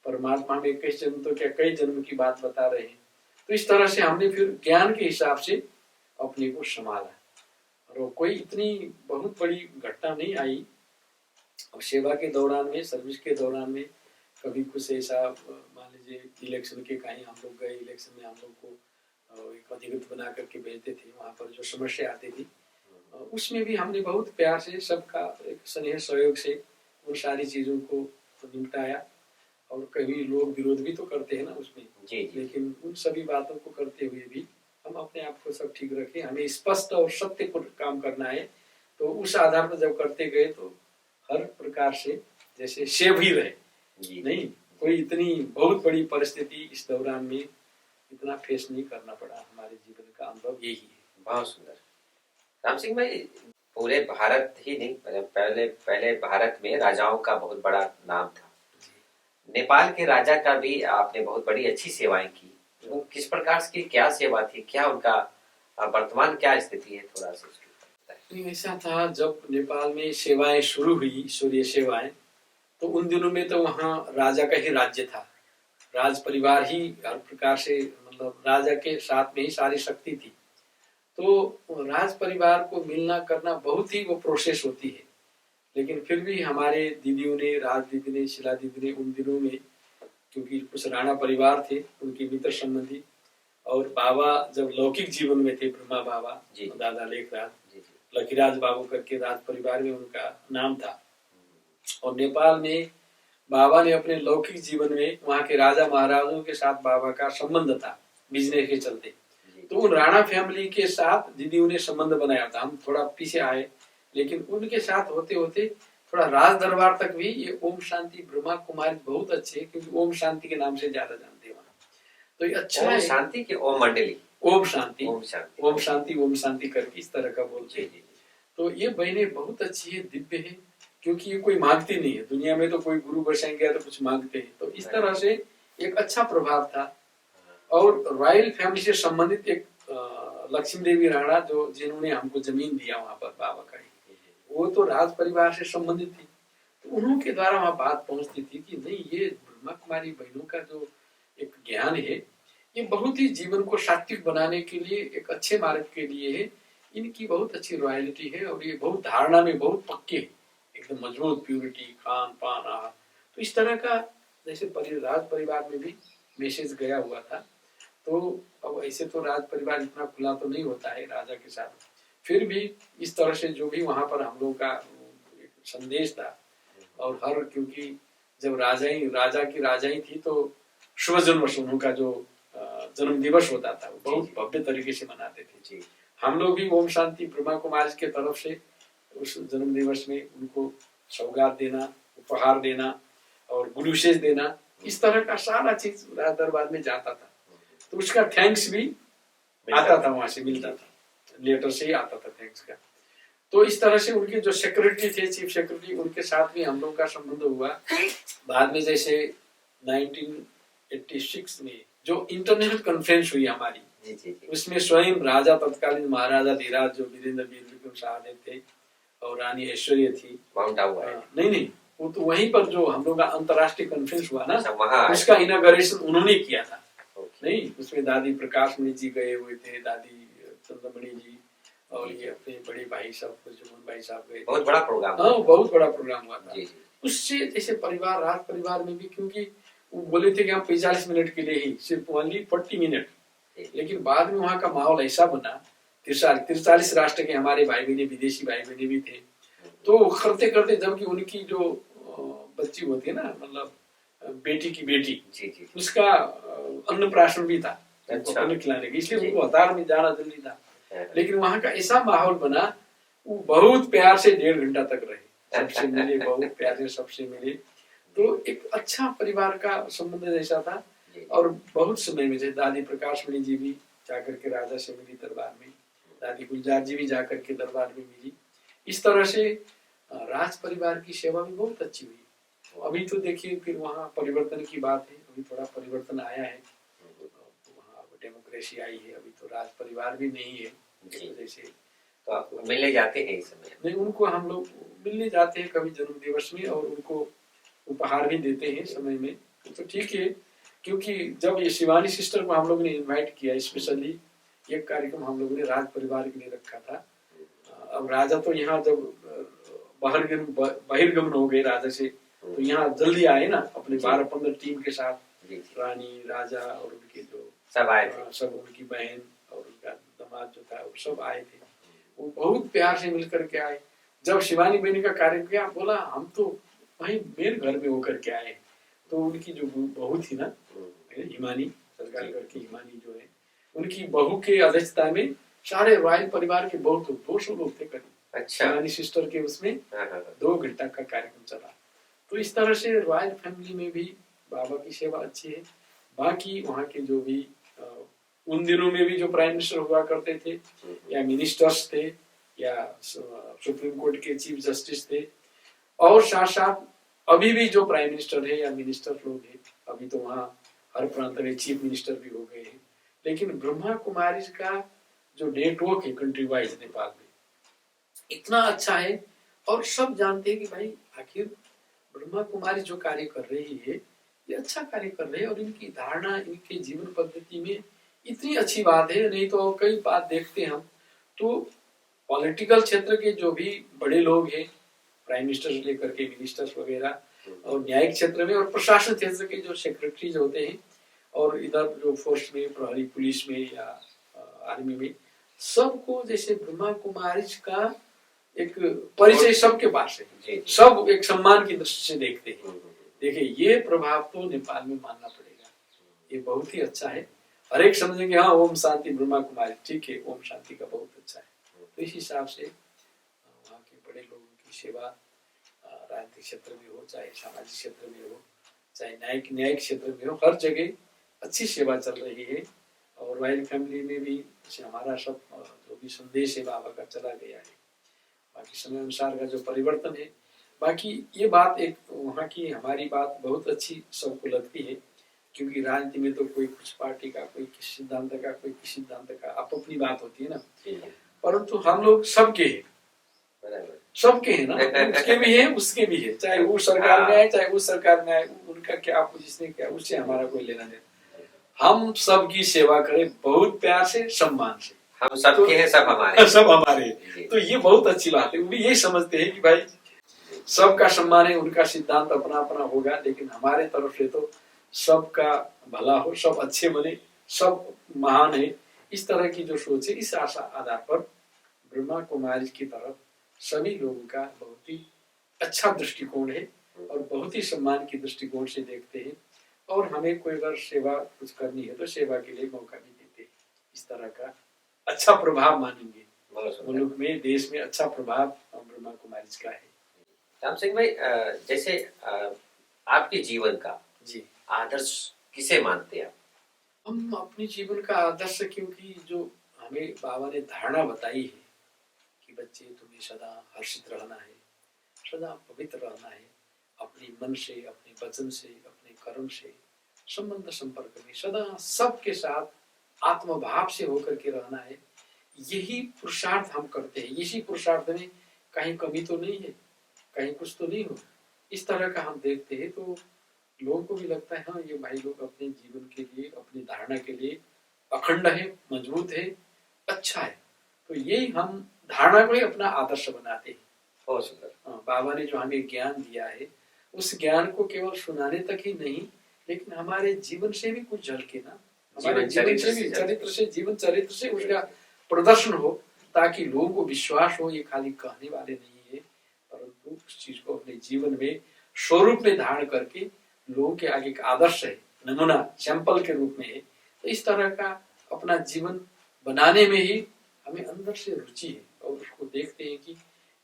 परमात्मा में 21 जन्म तो क्या कई जन्म की बात बता रहे हैं। तो इस तरह से हमने फिर ज्ञान के हिसाब से अपने को संभाला और कोई इतनी बहुत बड़ी घटना नहीं आई। और सेवा के दौरान में, सर्विस के दौरान में कभी कुछ ऐसा, मान लीजिए इलेक्शन के कहीं हम लोग गए, इलेक्शन में हम लोग को एक अधिकृत बना करके भेजते थे, वहाँ पर जो समस्या आती थी उसमें भी हमने बहुत प्यार से सबका एक स्नेह सहयोग से उन सारी चीजों को निपटाया। और कभी लोग विरोध भी तो करते हैं ना उसमें, लेकिन उन सभी बातों को करते हुए भी हम अपने आप को सब ठीक रखें। हमें स्पष्ट और सत्य पर काम करना है, तो उस आधार पर जब करते गए तो हर प्रकार से जैसे सेव ही रहे। नहीं कोई इतनी बहुत बड़ी परिस्थिति इस दौरान में इतना फेस नहीं करना पड़ा। हमारे जीवन का अनुभव यही है। बहुत सुंदर। राम सिंह भाई, पूरे भारत ही नहीं, पहले पहले भारत में राजाओं का बहुत बड़ा नाम था। नेपाल के राजा का भी आपने बहुत बड़ी अच्छी सेवाएं की। वो किस प्रकार की क्या सेवा थी, क्या उनका वर्तमान क्या स्थिति है, थोड़ा सा उसकी। ऐसा था जब नेपाल में सेवाएं शुरू हुई, ईश्वरीय सेवाएं, तो उन दिनों में तो वहाँ राजा का ही राज्य था, राज परिवार ही हर प्रकार से, मतलब राजा के साथ में ही सारी शक्ति थी। तो राज परिवार को मिलना करना बहुत ही वो प्रोसेस होती है। लेकिन फिर भी हमारे दीदियों ने, राज दीदी ने, शिला दीदी ने उन दिनों में, क्योंकि कुछ राणा परिवार थे उनके मित्र संबंधी, और बाबा जब लौकिक जीवन में थे, ब्रह्मा बाबा, दादा लेखराज, लकीराज बाबू करके राज परिवार में उनका नाम था। और नेपाल में बाबा ने अपने लौकिक जीवन में वहाँ के राजा महाराजों के साथ बाबा का संबंध था बिजनेस के चलते। तो उन राणा फैमिली के साथ दीदियों ने संबंध बनाया था। हम थोड़ा पीछे आए, लेकिन उनके साथ होते होते थोड़ा राज दरबार तक भी ये ओम शांति ब्रह्मा कुमारी बहुत अच्छे, क्योंकि ओम शांति के नाम से ज्यादा जानते हैं वहाँ। तो ये अच्छा है, शांति की ओम मंडली, ओम शांति, ओम शांति, ओम शांति, ओम शांति करके इस तरह का बोलते हैं। तो ये बहनें बहुत अच्छी है, दिव्य है, क्योंकि ये कोई मांगती नहीं है। दुनिया में तो कोई गुरु बसाएंगे तो कुछ मांगते हैं, तो इस तरह से एक अच्छा प्रभाव था। और रॉयल फैमिली से संबंधित एक लक्ष्मी देवी राणा, जो जिन्होंने हमको जमीन दिया वहां पर बाबा का, वो तो राज परिवार से संबंधित थी। तो उन्होंने द्वारा वहां बात पहुंचती थी कि नहीं, ये ब्रह्मा कुमारी बहनों का जो एक ज्ञान है, ये बहुत ही जीवन को सात्विक बनाने के लिए, एक अच्छे मार्ग के लिए है। इनकी बहुत अच्छी रॉयल्टी है और ये बहुत धारणा में बहुत पक्के है, एकदम मजबूत, प्यूरिटी, खान पान, आहार। तो इस तरह का जैसे राज परिवार में भी मैसेज गया हुआ था। तो अब ऐसे तो राज परिवार इतना खुला तो नहीं होता है राजा के साथ, फिर भी इस तरह से जो भी वहां पर हम लोगों का एक संदेश था। और हर, क्योंकि जब राजा की थी, तो शुभ जन्म का जो जन्म दिवस होता था वो बहुत भव्य तरीके से मनाते थे। हम लोग भी ओम शांति ब्रह्मा कुमारी के तरफ से उस जन्म दिवस में उनको सौगात देना, उपहार देना और गुरु विशेष देना, इस तरह का सारा चीज राज दरबार में जाता था। तो उसका थैंक्स भी आता था, वहां से मिलता था, लेटर से ही आता था थैंक्स का। तो इस तरह से उनके जो सेक्रेटरी थे, चीफ सेक्रेटरी, उनके साथ भी हम लोग का संबंध हुआ। बाद में जैसे 1986 में जो इंटरनेशनल कॉन्फ्रेंस हुई हमारी, उसमें स्वयं राजा तत्कालीन महाराजा धीराज जो वीरेंद्र वीर विक्रम शाह थे और रानी ऐश्वर्या थी, माउंट आबू है, नहीं वो तो वहीं पर जो हम लोग का अंतर्राष्ट्रीय कॉन्फ्रेंस हुआ ना, उसका इनॉग्रेशन उन्होंने किया था। नहीं, उसमें दादी प्रकाश मणि जी गए हुए थे, दादी चंद्रमणि जी, और ये अपने बड़े भाई साहब जुम्मन भाई साहब गए। बहुत बड़ा प्रोग्राम, हाँ बहुत बड़ा प्रोग्राम हुआ था। उससे जैसे परिवार, राज परिवार में भी, क्योंकि वो बोले थे कि हम 45 मिनट के लिए ही, सिर्फ ओनली 40 मिनट, लेकिन बाद में वहाँ का माहौल ऐसा बना, 43 राष्ट्र के हमारे भाई बहने, विदेशी भाई बहने भी थे। तो करते करते जबकि उनकी जो बच्ची होती है ना, मतलब बेटी की बेटी, उसका अन्नप्राशन भी था, अन्न खिलाने की, इसलिए उनको हतार में जाना जल्दी था। लेकिन वहाँ का ऐसा माहौल बना, वो बहुत प्यार से 1.5 घंटा तक रहे, सबसे मिले, बहुत प्यार से सबसे मिले। तो एक अच्छा परिवार का संबंध ऐसा था। और बहुत समय में दादी प्रकाश मणि जी भी जाकर के राजा से मिली दरबार में, दादी गुलजार जी भी जाकर के दरबार में मिली। इस तरह से राज परिवार की सेवा भी बहुत अच्छी हुई। अभी तो देखिए फिर वहाँ परिवर्तन की बात है, अभी थोड़ा परिवर्तन आया है, वहाँ डेमोक्रेसी आई है, अभी तो राज परिवार भी नहीं है। जैसे तो आप मिलने जाते हैं इस समय? नहीं, उनको हम लोग मिलने जाते हैं कभी जन्म दिवस में, और उनको उपहार भी देते हैं समय में, तो ठीक है। क्योंकि जब ये शिवानी सिस्टर को हम लोग ने इनवाइट किया स्पेशली, एक कार्यक्रम हम लोगों ने राज परिवार के लिए रखा था। अब राजा तो यहाँ जब बहिर्गमन हो गए राजा से, तो यहाँ जल्दी आए ना अपने 12-15 टीम के साथ, रानी, राजा और उनके जो सब आए थे, सब उनकी बहन और उनका दामाद जो था, वो सब आए थे। वो बहुत प्यार से मिलकर के आए। जब शिवानी बहनी का कार्यक्रम किया, बोला हम तो वहीं मेरे घर में होकर के आए। तो उनकी जो बहू थी ना, हिमानी, सरकार घर की हिमानी जो है, उनकी बहू के अध्यक्षता में सारे रॉयल परिवार के बहुत 200 लोग थे करीब। अच्छा, शिवानी सिस्टर के उसमें 2 घंटा का कार्यक्रम चला। तो इस तरह से रॉयल फैमिली में भी बाबा की सेवा अच्छी है। बाकी वहाँ के जो भी उन दिनों में भी जो प्राइम मिनिस्टर हुआ करते थे, या मिनिस्टर्स थे, या सुप्रीम कोर्ट के चीफ जस्टिस थे, और साथ साथ अभी भी जो प्राइम मिनिस्टर है या मिनिस्टर लोग हैं, अभी तो वहाँ हर प्रांत में चीफ मिनिस्टर भी हो गए हैं। लेकिन ब्रह्मा कुमारी का जो नेटवर्क है कंट्री वाइज नेपाल में, इतना अच्छा है, और सब जानते हैं कि भाई आखिर ब्रह्मा कुमारी जो कार्य कर रही है, ये अच्छा कार्य कर रहे हैं, और इनकी धारणा, इनके जीवन पद्धति में इतनी अच्छी बात है। नहीं तो कई बात देखते हैं हम, तो पॉलिटिकल क्षेत्र के जो भी बड़े लोग हैं, प्राइम मिनिस्टर से लेकर के मिनिस्टर्स वगैरह, और न्यायिक क्षेत्र में और प्रशासन क्षेत्र के जो सेक्रेटरीज होते हैं, और इधर जो फोर्स में, प्रहरी, पुलिस में या आर्मी में, सबको जैसे ब्रह्मा कुमारी का एक परिचय सबके पास है, सब एक सम्मान की दृष्टि से देखते हैं। देखिए ये प्रभाव तो नेपाल में मानना पड़ेगा, ये बहुत ही अच्छा है। हर एक समझेंगे हाँ ओम शांति ब्रह्मा कुमारी, ठीक है, ओम शांति का बहुत अच्छा है। तो इस हिसाब से वहाँ के बड़े लोगों की सेवा राजनीतिक क्षेत्र में हो, चाहे सामाजिक क्षेत्र में हो, चाहे न्यायिक क्षेत्र में हो, हर जगह अच्छी सेवा चल रही है। और रॉयल फैमिली में भी जैसे हमारा सब जो भी संदेश है बाबा का चला गया है, बाकी समय अनुसार का जो परिवर्तन है। बाकी ये बात एक वहाँ की हमारी बात बहुत अच्छी सबको लगती है, क्योंकि राजनीति में तो कोई कुछ पार्टी का, कोई किस सिद्धांत का, कोई किस सिद्धांत का, अपनी बात होती है ना, परंतु हम लोग सबके हैं, सबके हैं ना, उसके भी है, उसके भी है, चाहे वो सरकार में आए, चाहे वो सरकार में आए, उनका क्या, जिसने क्या, उससे हमारा कोई लेना देना। हम सबकी सेवा करें बहुत प्यार से, सम्मान से, हम सबके हैं, सब हमारे, सब हमारे। तो ये बहुत अच्छी बात है। वो भी ये समझते हैं कि भाई सबका सम्मान है, उनका सिद्धांत अपना अपना होगा, लेकिन हमारे तरफ से तो सबका भला हो, सब अच्छे बने, सब महान है, इस तरह की जो सोच है, इस आशा आधार पर ब्रह्मा कुमारी की तरफ सभी लोगों का बहुत ही अच्छा दृष्टिकोण है, और बहुत ही सम्मान की दृष्टिकोण से देखते हैं। और हमें कोई अगर सेवा कुछ करनी है तो सेवा के लिए मौका भी देते हैं। इस तरह का अच्छा प्रभाव मानेंगे मुल्क में, देश में अच्छा प्रभाव ब्रह्मा कुमारी का है। राम सिंह भाई, जैसे आपके जीवन का जी आदर्श किसे मानते हैं आप? हम अपने जीवन का आदर्श, क्योंकि जो हमें बाबा ने धारणा बताई है कि बच्चे तुम्हें सदा हर्षित रहना है, सदा पवित्र रहना है, अपने मन से, अपने वचन से, अपने कर्म से, संबंध संपर्क में सदा सबके साथ आत्मभाव से होकर के रहना है। यही पुरुषार्थ हम करते हैं। इसी पुरुषार्थ में कहीं कमी तो नहीं है, कहीं कुछ तो नहीं हो, इस तरह का हम देखते हैं। तो लोगों को भी लगता है हाँ ये भाई लोग अपने जीवन के लिए, अपनी धारणा के लिए अखंड है, मजबूत है, अच्छा है। तो यही हम धारणा को ही अपना आदर्श बनाते हैं। बहुत सुंदर। बाबा ने जो हमें ज्ञान दिया है, उस ज्ञान को केवल सुनाने तक ही नहीं, लेकिन हमारे जीवन से भी कुछ झलके ना, हमारे जीवन से भी, चरित्र से, जीवन चरित्र से उसका प्रदर्शन हो, ताकि लोगों को विश्वास हो ये खाली कहने वाले नहीं है, परंतु उस चीज को अपने जीवन में स्वरूप में धारण करके लोगों के आगे एक आदर्श है, नमूना, सैंपल के रूप में है। तो इस तरह का अपना जीवन बनाने में ही हमें अंदर से रुचि है, और उसको देखते हैं कि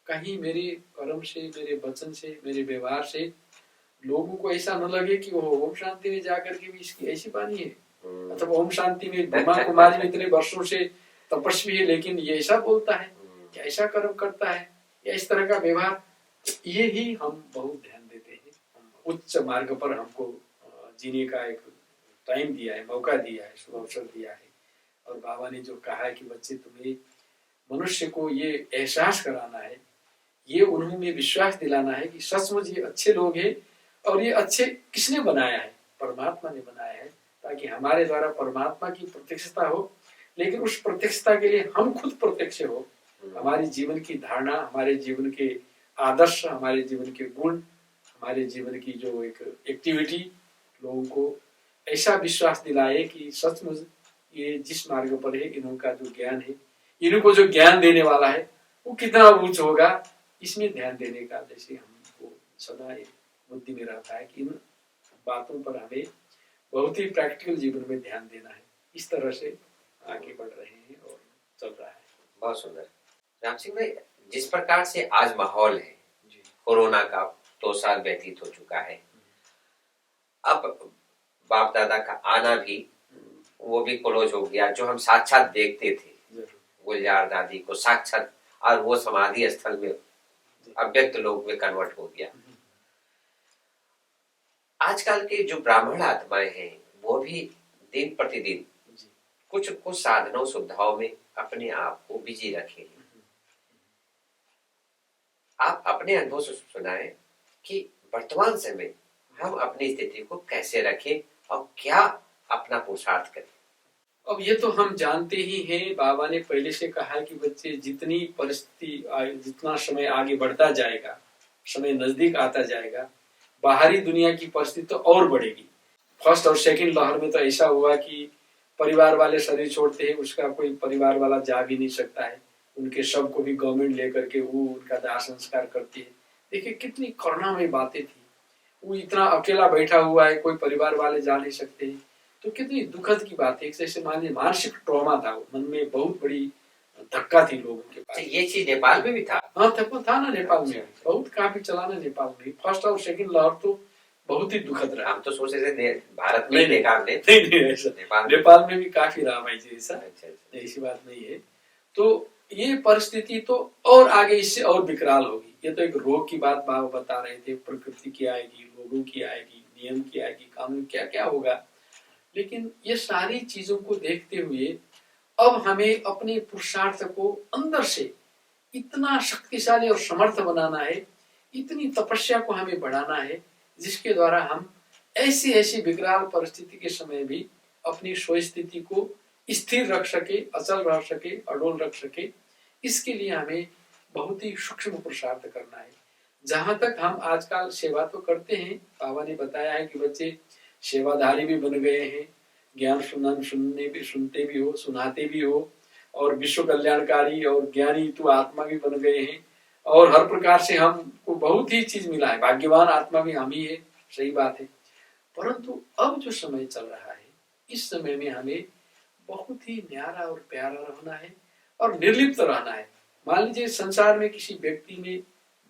कहीं मेरे कर्म से, मेरे वचन से, मेरे व्यवहार से लोगों को ऐसा न लगे कि वो ओम शांति में जाकर के भी इसकी ऐसी बानी है, अथवा ओम शांति में ब्रह्मा कुमारी में इतने वर्षों से तपस्वी है, लेकिन ये ऐसा बोलता है, या ऐसा कर्म करता है, या इस तरह का व्यवहार। ये ही हम बहुत ध्यान देते हैं। उच्च मार्ग पर हमको जीने का एक टाइम दिया है, मौका दिया है, शुभ अवसर दिया है। और बाबा ने जो कहा है कि बच्चे तुम्हें मनुष्य को ये एहसास कराना है, ये उन्होंने विश्वास दिलाना है कि सचमुच ये अच्छे लोग हैं, और ये अच्छे किसने बनाया है? परमात्मा ने बनाया है, ताकि हमारे द्वारा परमात्मा की प्रत्यक्षता हो। लेकिन उस प्रत्यक्षता के लिए हम खुद प्रत्यक्ष हो, हमारी जीवन की धारणा, हमारे जीवन के आदर्श, हमारे जीवन के गुण, हमारे जीवन की जो एक एक्टिविटी लोगों को ऐसा विश्वास दिलाए कि सचमुच ये जिस मार्ग पर है, इनका जो ज्ञान है, इनको जो ज्ञान देने वाला है वो कितना उच्च होगा, इसमें ध्यान देने का जैसे हमको सदा बुद्धि में रहता है कि इन बातों पर हमें बहुत ही प्रैक्टिकल जीवन में ध्यान देना है। इस तरह से आगे बढ़ रहे हैं और चल रहा है। बहुत सुंदर। राम सिंह भाई, जिस प्रकार से आज माहौल है, कोरोना का 2 साल व्यतीत हो चुका है, अब बाप दादा का आना भी वो भी क्लोज हो गया, जो हम साक्षात देखते थे गुलजार दादी को साक्षात, और वो समाधि स्थल में अव्यक्त लोक में कन्वर्ट हो गया। आजकल के जो ब्राह्मण आत्माएं हैं वो भी दिन प्रतिदिन कुछ कुछ साधनों सुविधाओं में अपने आप को बिजी रखे। आप अपने अनुभव से सुनाएं कि वर्तमान समय हम अपनी स्थिति को कैसे रखें और क्या अपना पुरुषार्थ करें। अब ये तो हम जानते ही हैं, बाबा ने पहले से कहा है कि बच्चे जितनी परिस्थिति, जितना समय आगे बढ़ता जाएगा, समय नजदीक आता जाएगा, बाहरी दुनिया की परिस्थिति तो और बढ़ेगी। फर्स्ट और सेकंड लहर में तो ऐसा हुआ कि परिवार वाले शरीर छोड़ते हैं, उसका कोई परिवार वाला जा भी नहीं सकता है, उनके शव को भी गवर्नमेंट लेकर के वो उनका दाह संस्कार करती है। देखिए कितनी करुणामयी बातें थी। वो इतना अकेला बैठा हुआ है, कोई परिवार वाले जा नहीं सकते हैं, तो कितनी दुखद की बात है। जैसे मान लीजिए मानसिक ट्रॉमा था, मन में बहुत बड़ी धक्का थी लोगों के पास। ये चीज नेपाल में भी था? हाँ था ना, नेपाल में बहुत काफी चला ना नेपाल में। फर्स्ट और सेकंड लहर तो बहुत ही दुखद रहा। हम तो सोचे थे भारत में देखा हमने। नहीं ऐसा नेपाल में भी काफी रहा भाई जी, ऐसा ऐसी बात नहीं है। तो ये परिस्थिति तो और आगे इससे और विकराल होगी। ये तो एक रोग की बात बाबा बता रहे थे, प्रकृति की आएगी, लोगों की आएगी, नियम की आएगी, कानून क्या क्या होगा। लेकिन ये सारी चीजों को देखते हुए अब हमें अपने पुरुषार्थ को अंदर से इतना शक्तिशाली और समर्थ बनाना है, इतनी तपस्या को हमें बढ़ाना है, जिसके द्वारा हम ऐसी ऐसी विकराल परिस्थिति के समय भी अपनी स्वस्थिति को स्थिर रख सके, अचल रह सके, अडोल रख सके। इसके लिए हमें बहुत ही सूक्ष्म पुरुषार्थ करना है। जहां तक हम आजकल सेवा तो करते हैं, बाबा ने बताया है कि बच्चे सेवाधारी भी बन गए हैं, ज्ञान सुनते भी हो, सुनाते भी हो, और विश्व कल्याणकारी और ज्ञानी तो आत्मा भी बन गए हैं, और हर प्रकार से हमको बहुत ही चीज मिला है। भाग्यवान आत्मा भी हम ही है, सही बात है। परंतु अब जो समय चल रहा है, इस समय में हमें बहुत ही न्यारा और प्यारा रहना है और निर्लिप्त रहना है। मान लीजिए संसार में किसी व्यक्ति में,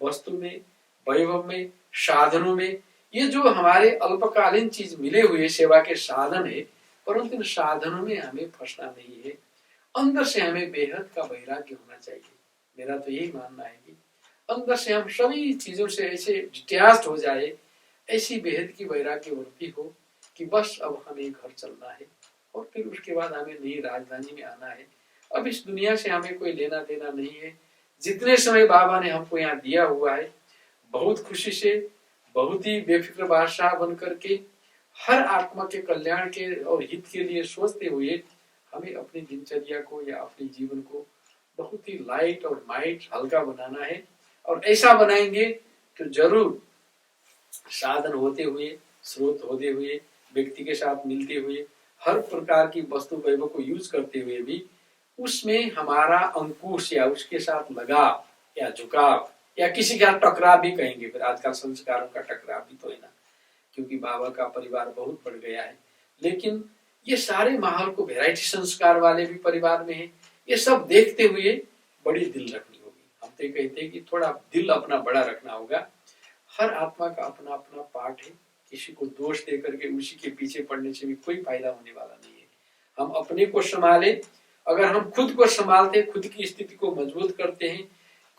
वस्तु में, वैभव में, साधनों में, ये जो हमारे अल्पकालीन चीज मिले हुए सेवा के साधन है, परंतु इन साधनों में हमें फंसना नहीं है। अंदर से हमें बेहद का वैराग्य होना चाहिए। मेरा तो यही मानना है कि अंदर से हम सभी चीजों से ऐसे डिटैच्ड हो जाए, ऐसी बेहद की वैराग्य वृत्ति हो कि बस अब हमें घर चलना है और फिर उसके बाद हमें नई राजधानी में आना है। अब इस दुनिया से हमें कोई लेना देना नहीं है। जितने समय बाबा ने हमको यहाँ दिया हुआ है, बहुत खुशी से, बहुत ही बेफिक्र बादशाह बन करके, हर आत्मा के कल्याण के और हित के लिए सोचते हुए हमें अपनी दिनचर्या को या अपने जीवन को बहुत ही लाइट और माइट हल्का बनाना है। और ऐसा बनाएंगे तो जरूर साधन होते हुए, स्रोत होते हुए, व्यक्ति के साथ मिलते हुए, हर प्रकार की वस्तु वैभव को यूज करते हुए भी उसमें हमारा अंकुश या उसके साथ लगाव या झुकाव या किसी का टकराव भी कहेंगे, फिर आजकल संस्कारों का टकराव भी तो है ना, क्योंकि बाबा का परिवार बहुत बढ़ गया है। लेकिन ये सारे माहौल को वैरायटी संस्कार वाले भी परिवार में है, ये सब देखते हुए बड़ी दिल रखनी होगी। हम तो कहते हैं कि थोड़ा दिल अपना बड़ा रखना होगा। हर आत्मा का अपना अपना पार्ट है। किसी को दोष दे करके उसी के पीछे पड़ने से भी कोई फायदा होने वाला नहीं है। हम अपने को संभाले, अगर हम खुद को संभालते, खुद की स्थिति को मजबूत करते हैं,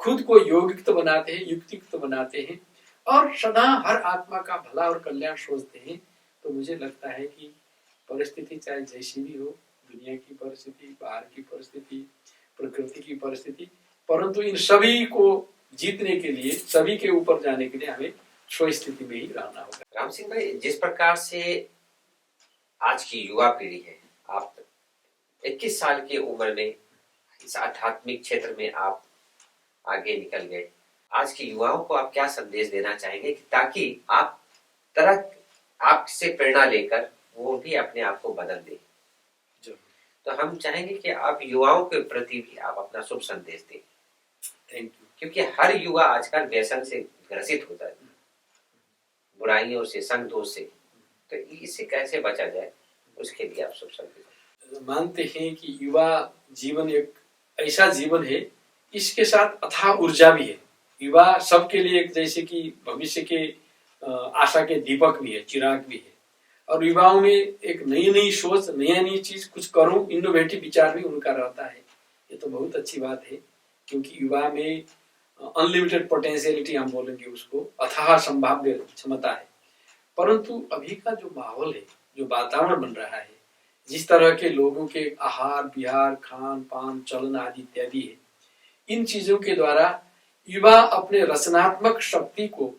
खुद को योगयुक्त बनाते हैं, युक्तियुक्त बनाते हैं और सदा हर आत्मा का भला और कल्याण सोचते हैं, तो मुझे लगता है कि परिस्थिति चाहे जैसी भी हो, दुनिया की परिस्थिति, बाहर की परिस्थिति, प्रकृति की परिस्थिति, परंतु इन सभी को जीतने के लिए, सभी के ऊपर जाने के लिए हमें स्व स्थिति में ही रहना होगा। राम सिंह भाई, जिस प्रकार से आज की युवा पीढ़ी है, आप 21 साल की उम्र में इस आध्यात्मिक क्षेत्र में आप आगे निकल गए, आज के युवाओं को आप क्या संदेश देना चाहेंगे कि ताकि आप आपसे प्रेरणा लेकर वो भी अपने आप को बदल दे? तो हम चाहेंगे कि आप युवाओं के प्रति भी आप अपना शुभ संदेश दें। Thank you. क्योंकि हर युवा आजकल व्यसन से ग्रसित होता है, बुराइयों से, संग दोष से, तो इससे कैसे बचा जाए, उसके लिए आप शुभ संदेश। मानते हैं कि युवा जीवन एक ऐसा जीवन है, इसके साथ अथाह ऊर्जा भी है। युवा सबके लिए एक जैसे कि भविष्य के आशा के दीपक भी है, चिराग भी है। और युवाओं में एक नई नई सोच, नई नई चीज कुछ करूं, इनोवेटिव विचार भी उनका रहता है। ये तो बहुत अच्छी बात है, क्योंकि युवा में अनलिमिटेड पोटेंशियलिटी हम बोलेंगे उसको, अथाह संभाव्य क्षमता है। परंतु अभी का जो माहौल है, जो वातावरण बन रहा है, जिस तरह के लोगों के आहार विहार, खान पान, चलन आदि इत्यादि है, इन चीजों के द्वारा युवा अपने रचनात्मक शक्ति को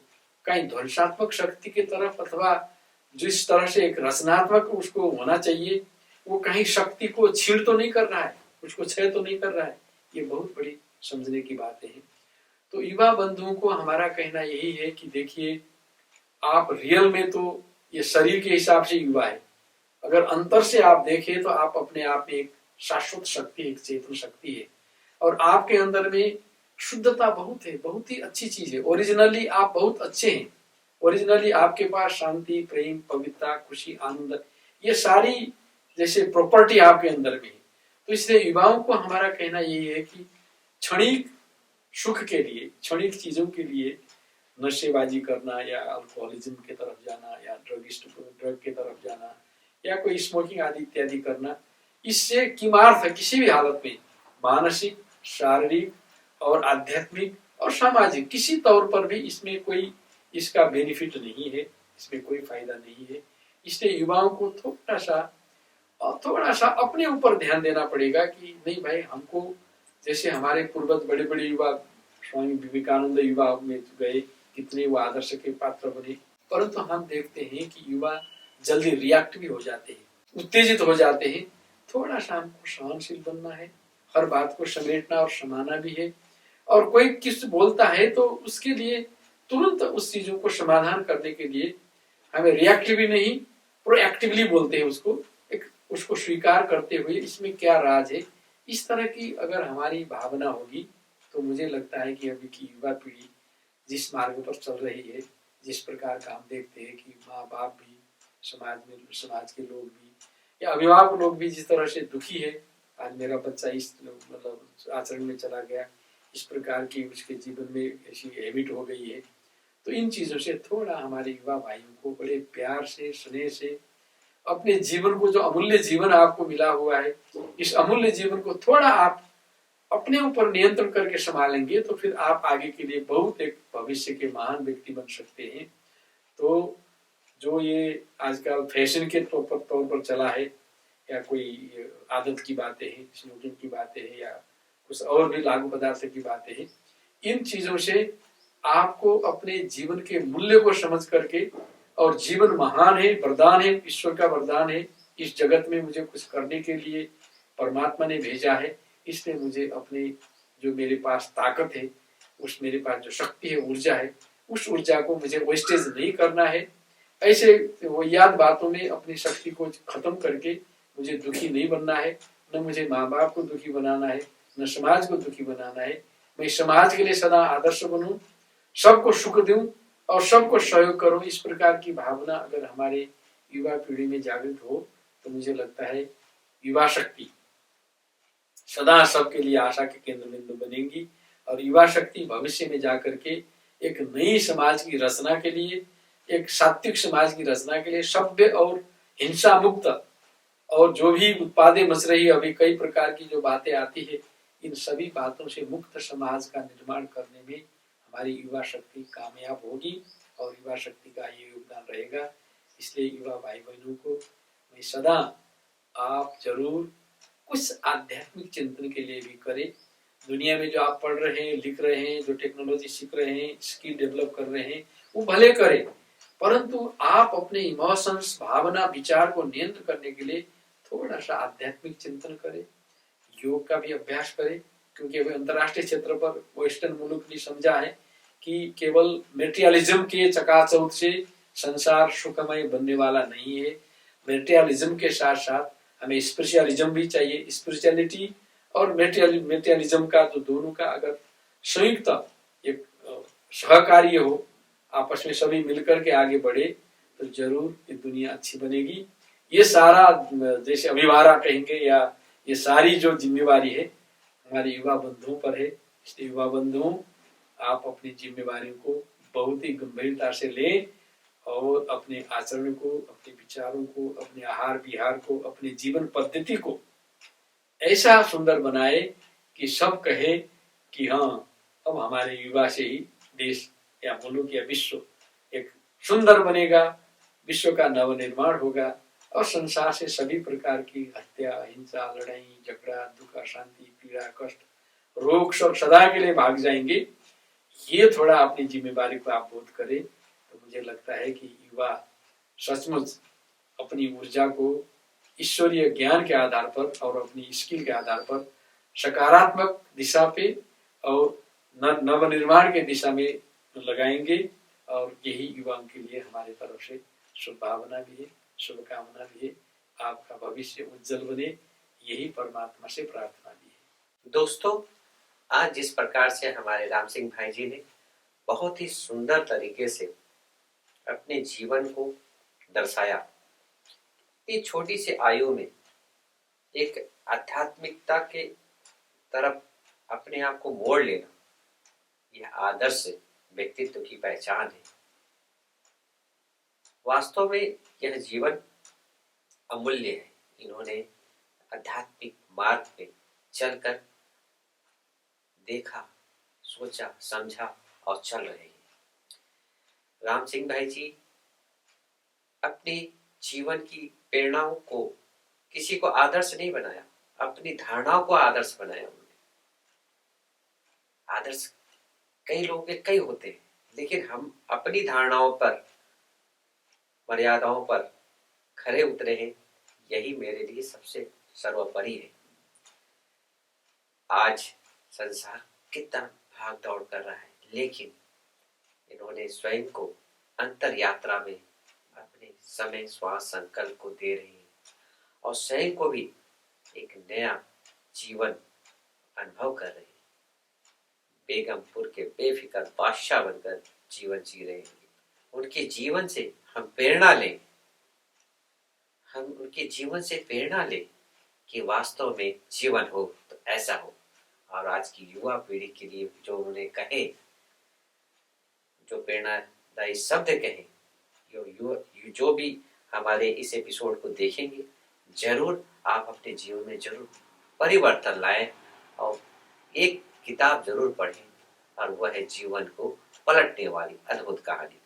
कहीं ध्वंसात्मक शक्ति की तरफ, अथवा जिस तरह से एक रचनात्मक उसको होना चाहिए, वो कहीं शक्ति को छीड़ तो नहीं कर रहा है, उसको क्षय तो नहीं कर रहा है। ये बहुत बड़ी समझने की बातें हैं। तो युवा बंधुओं को हमारा कहना यही है कि देखिए, आप रियल में तो ये शरीर के हिसाब से युवा है, अगर अंतर से आप देखें तो आप अपने आप में एक शाश्वत शक्ति, एक चेतन शक्ति है। और आपके अंदर में शुद्धता बहुत है, बहुत ही अच्छी चीज है। ओरिजिनली आप बहुत अच्छे हैं। ओरिजिनली आपके पास शांति, प्रेम, पवित्रता, खुशी, आनंद, ये सारी जैसे प्रॉपर्टी आपके अंदर में है। तो इसलिए युवाओं को हमारा कहना यही है कि क्षणिक सुख के लिए, क्षणिक चीजों के लिए नशेबाजी करना या अल्कोहलिज्म की तरफ जाना या ड्रग की तरफ जाना या कोई स्मोकिंग आदि इत्यादि करना, इससे किमार्थ है किसी भी हालत में मानसिक, शारीरिक और आध्यात्मिक और सामाजिक किसी तौर पर भी इसमें कोई इसका बेनिफिट नहीं है, इसमें कोई फायदा नहीं है। इसलिए युवाओं को थोड़ा सा अपने ऊपर ध्यान देना पड़ेगा कि नहीं भाई, हमको जैसे हमारे पूर्वज बड़े बड़े युवा, स्वामी विवेकानंद युवा में गए, कितने वो आदर्श के पात्र बने, परंतु हम देखते हैं कि युवा जल्दी रिएक्ट भी हो जाते हैं, उत्तेजित हो जाते हैं। थोड़ा सा हमको सहनशील बनना है, हर बात को समेटना और समाना भी है। और कोई किस बोलता है तो उसके लिए तुरंत उस चीजों को समाधान करने के लिए हमें रिएक्टिवली नहीं, प्रोएक्टिवली बोलते हैं उसको, एक उसको स्वीकार करते हुए इसमें क्या राज है, इस तरह की अगर हमारी भावना होगी तो मुझे लगता है कि अभी की युवा पीढ़ी जिस मार्ग पर चल रही है, जिस प्रकार का हम देखते हैं कि माँ बाप भी, समाज के लोग भी या अभिभावक लोग भी जिस तरह से दुखी है, आज मेरा बच्चा इस मतलब आचरण में चला गया, इस प्रकार की उसके जीवन में ऐसी हैबिट हो गई है। तो इन चीजों से थोड़ा हमारे युवा भाइयों को बड़े प्यार से, स्नेह से अपने जीवन को, जो अमूल्य जीवन आपको मिला हुआ है, इस अमूल्य जीवन को थोड़ा आप अपने ऊपर नियंत्रण करके संभालेंगे तो फिर आप आगे के लिए बहुत एक भविष्य के महान व्यक्ति बन सकते हैं। तो जो ये आजकल फैशन के तौर पर चला है, या कोई आदत की बातें हैं, स्मोकिंग की बातें हैं, या कुछ और भी लागू पदार्थ की बातें हैं, इन चीजों से आपको अपने जीवन के मूल्य को समझ करके, और जीवन महान है, वरदान है, ईश्वर का वरदान है, इस जगत में मुझे कुछ करने के लिए परमात्मा ने भेजा है, इसलिए मुझे अपने जो मेरे पास ताकत है, उस मेरे पास जो शक्ति है, ऊर्जा है, उस ऊर्जा को मुझे वेस्टेज नहीं करना है। ऐसे वो याद बातों में अपनी शक्ति को खत्म करके मुझे दुखी नहीं बनना है, न मुझे माँ बाप को दुखी बनाना है, न समाज को दुखी बनाना है। मैं समाज के लिए सदा आदर्श बनूं, सबको सुख दूं और सबको सहयोग करूं। इस प्रकार की भावना अगर हमारे युवा पीढ़ी में जागृत हो तो मुझे लगता है युवा शक्ति सदा सबके लिए आशा के केंद्र बिंदु बनेगी, और युवा शक्ति भविष्य में जाकर के एक नई समाज की रचना के लिए, एक सात्विक समाज की रचना के लिए, सभ्य और हिंसा मुक्त, और जो भी उत्पादें मच रही है अभी, कई प्रकार की जो बातें आती है, इन सभी बातों से मुक्त समाज का निर्माण करने में हमारी युवा शक्ति कामयाब होगी, और युवा शक्ति का ये योगदान रहेगा। इसलिए युवा भाई बहनों को मैं सदा, आप जरूर कुछ आध्यात्मिक चिंतन के लिए भी करें। दुनिया में जो आप पढ़ रहे हैं, लिख रहे हैं, जो टेक्नोलॉजी सीख रहे हैं, स्किल डेवलप कर रहे हैं, वो भले करें, परंतु आप अपने इमोशंस, भावना, विचार को नियंत्रण करने के लिए थोड़ा सा आध्यात्मिक चिंतन करें, योग का भी अभ्यास करें। क्योंकि अभी अंतर्राष्ट्रीय क्षेत्र पर वेस्टर्न मुल्क ने समझा है कि केवल मेटेरियलिज्म के चकाचौंध से संसार सुखमय बनने वाला नहीं है। मेटेरियलिज्म के साथ साथ हमें स्पिरिचुअलिज्म भी चाहिए। स्पिरिचुअलिटी और मेटेरियलिज्म का जो दोनों का अगर संयुक्त एक सहकार्य हो, आपस में सभी मिलकर के आगे बढ़े, तो जरूर ये दुनिया अच्छी बनेगी। ये सारा, जैसे अभिभारा कहेंगे, या ये सारी जो जिम्मेवारी है हमारे युवा बंधुओं पर है। इसलिए युवा बंधुओं, आप अपनी जिम्मेवारियों को बहुत ही गंभीरता से लें, और अपने आचरण को, अपने विचारों को, अपने आहार विहार को, अपने जीवन पद्धति को ऐसा सुंदर बनाए कि सब कहे कि हाँ, अब हमारे युवा से ही देश या मुल्क या विश्व एक सुंदर बनेगा, विश्व का नव निर्माण होगा, और संसार से सभी प्रकार की हत्या, हिंसा, लड़ाई, झगड़ा, दुख, अशांति, पीड़ा, कष्ट, रोग सब सदा के लिए भाग जाएंगे। ये थोड़ा अपनी जिम्मेवारी को आप बोध करें, तो मुझे लगता है कि युवा सचमुच अपनी ऊर्जा को ईश्वरीय ज्ञान के आधार पर और अपनी स्किल के आधार पर सकारात्मक दिशा पे और नवनिर्माण के दिशा में लगाएंगे। और यही युवाओं के लिए हमारे तरफ से शुभभावना भी है, शुभकामना भी है। आपका भविष्य उज्जवल बने, यही परमात्मा से प्रार्थना भी है। दोस्तों, आज जिस प्रकार से हमारे राम सिंह भाई जी ने बहुत ही सुंदर तरीके से अपने जीवन को दर्शाया, इतनी छोटी सी आयु में एक आध्यात्मिकता के तरफ अपने आप को मोड़ लेना, यह आदर्श व्यक्तित्व की पहचान है। वास्तव में यह जीवन अमूल्य है। इन्होंने आध्यात्मिक मार्ग पे चलकर देखा, सोचा, समझा और चल रहे हैं। राम सिंह भाई जी अपने जीवन की प्रेरणाओं को किसी को आदर्श नहीं बनाया, अपनी धारणाओं को आदर्श बनाया उन्होंने। आदर्श कई लोगों के कई होते हैं, लेकिन हम अपनी धारणाओं पर, मर्यादाओं पर खरे उतरे हैं, यही मेरे लिए सबसे सर्वोपरि है। आज संसार कितना भाग दौड़ कर रहा है, लेकिन इन्होंने स्वयं को अंतर यात्रा में अपने समय, श्वास, संकल्प को दे रहे हैं और स्वयं को भी एक नया जीवन अनुभव कर रहे हैं। बेगमपुर के बेफिक्र बादशाह बनकर जीवन जी रहे हैं। उनके जीवन से हम प्रेरणा लें, हम उनके जीवन से प्रेरणा लें कि वास्तव में जीवन हो तो ऐसा हो। और आज की युवा पीढ़ी के लिए जो उन्होंने कहे, जो प्रेरणादायी शब्द कहे, जो भी हमारे इस एपिसोड को देखेंगे, जरूर आप अपने जीवन में जरूर परिवर्तन लाएं और एक किताब जरूर पढ़ें, और वह है जीवन को पलटने वाली अद्भुत कहानी।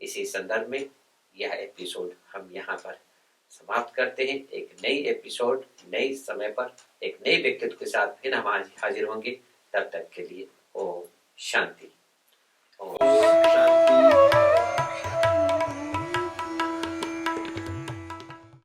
इसी संदर्भ में यह एपिसोड हम यहाँ पर समाप्त करते हैं। एक नई एपिसोड, नई समय पर एक नए व्यक्तित्व के साथ फिर हम आज हाजिर होंगे। तब तक के लिए ओम शांति। ओम शांति।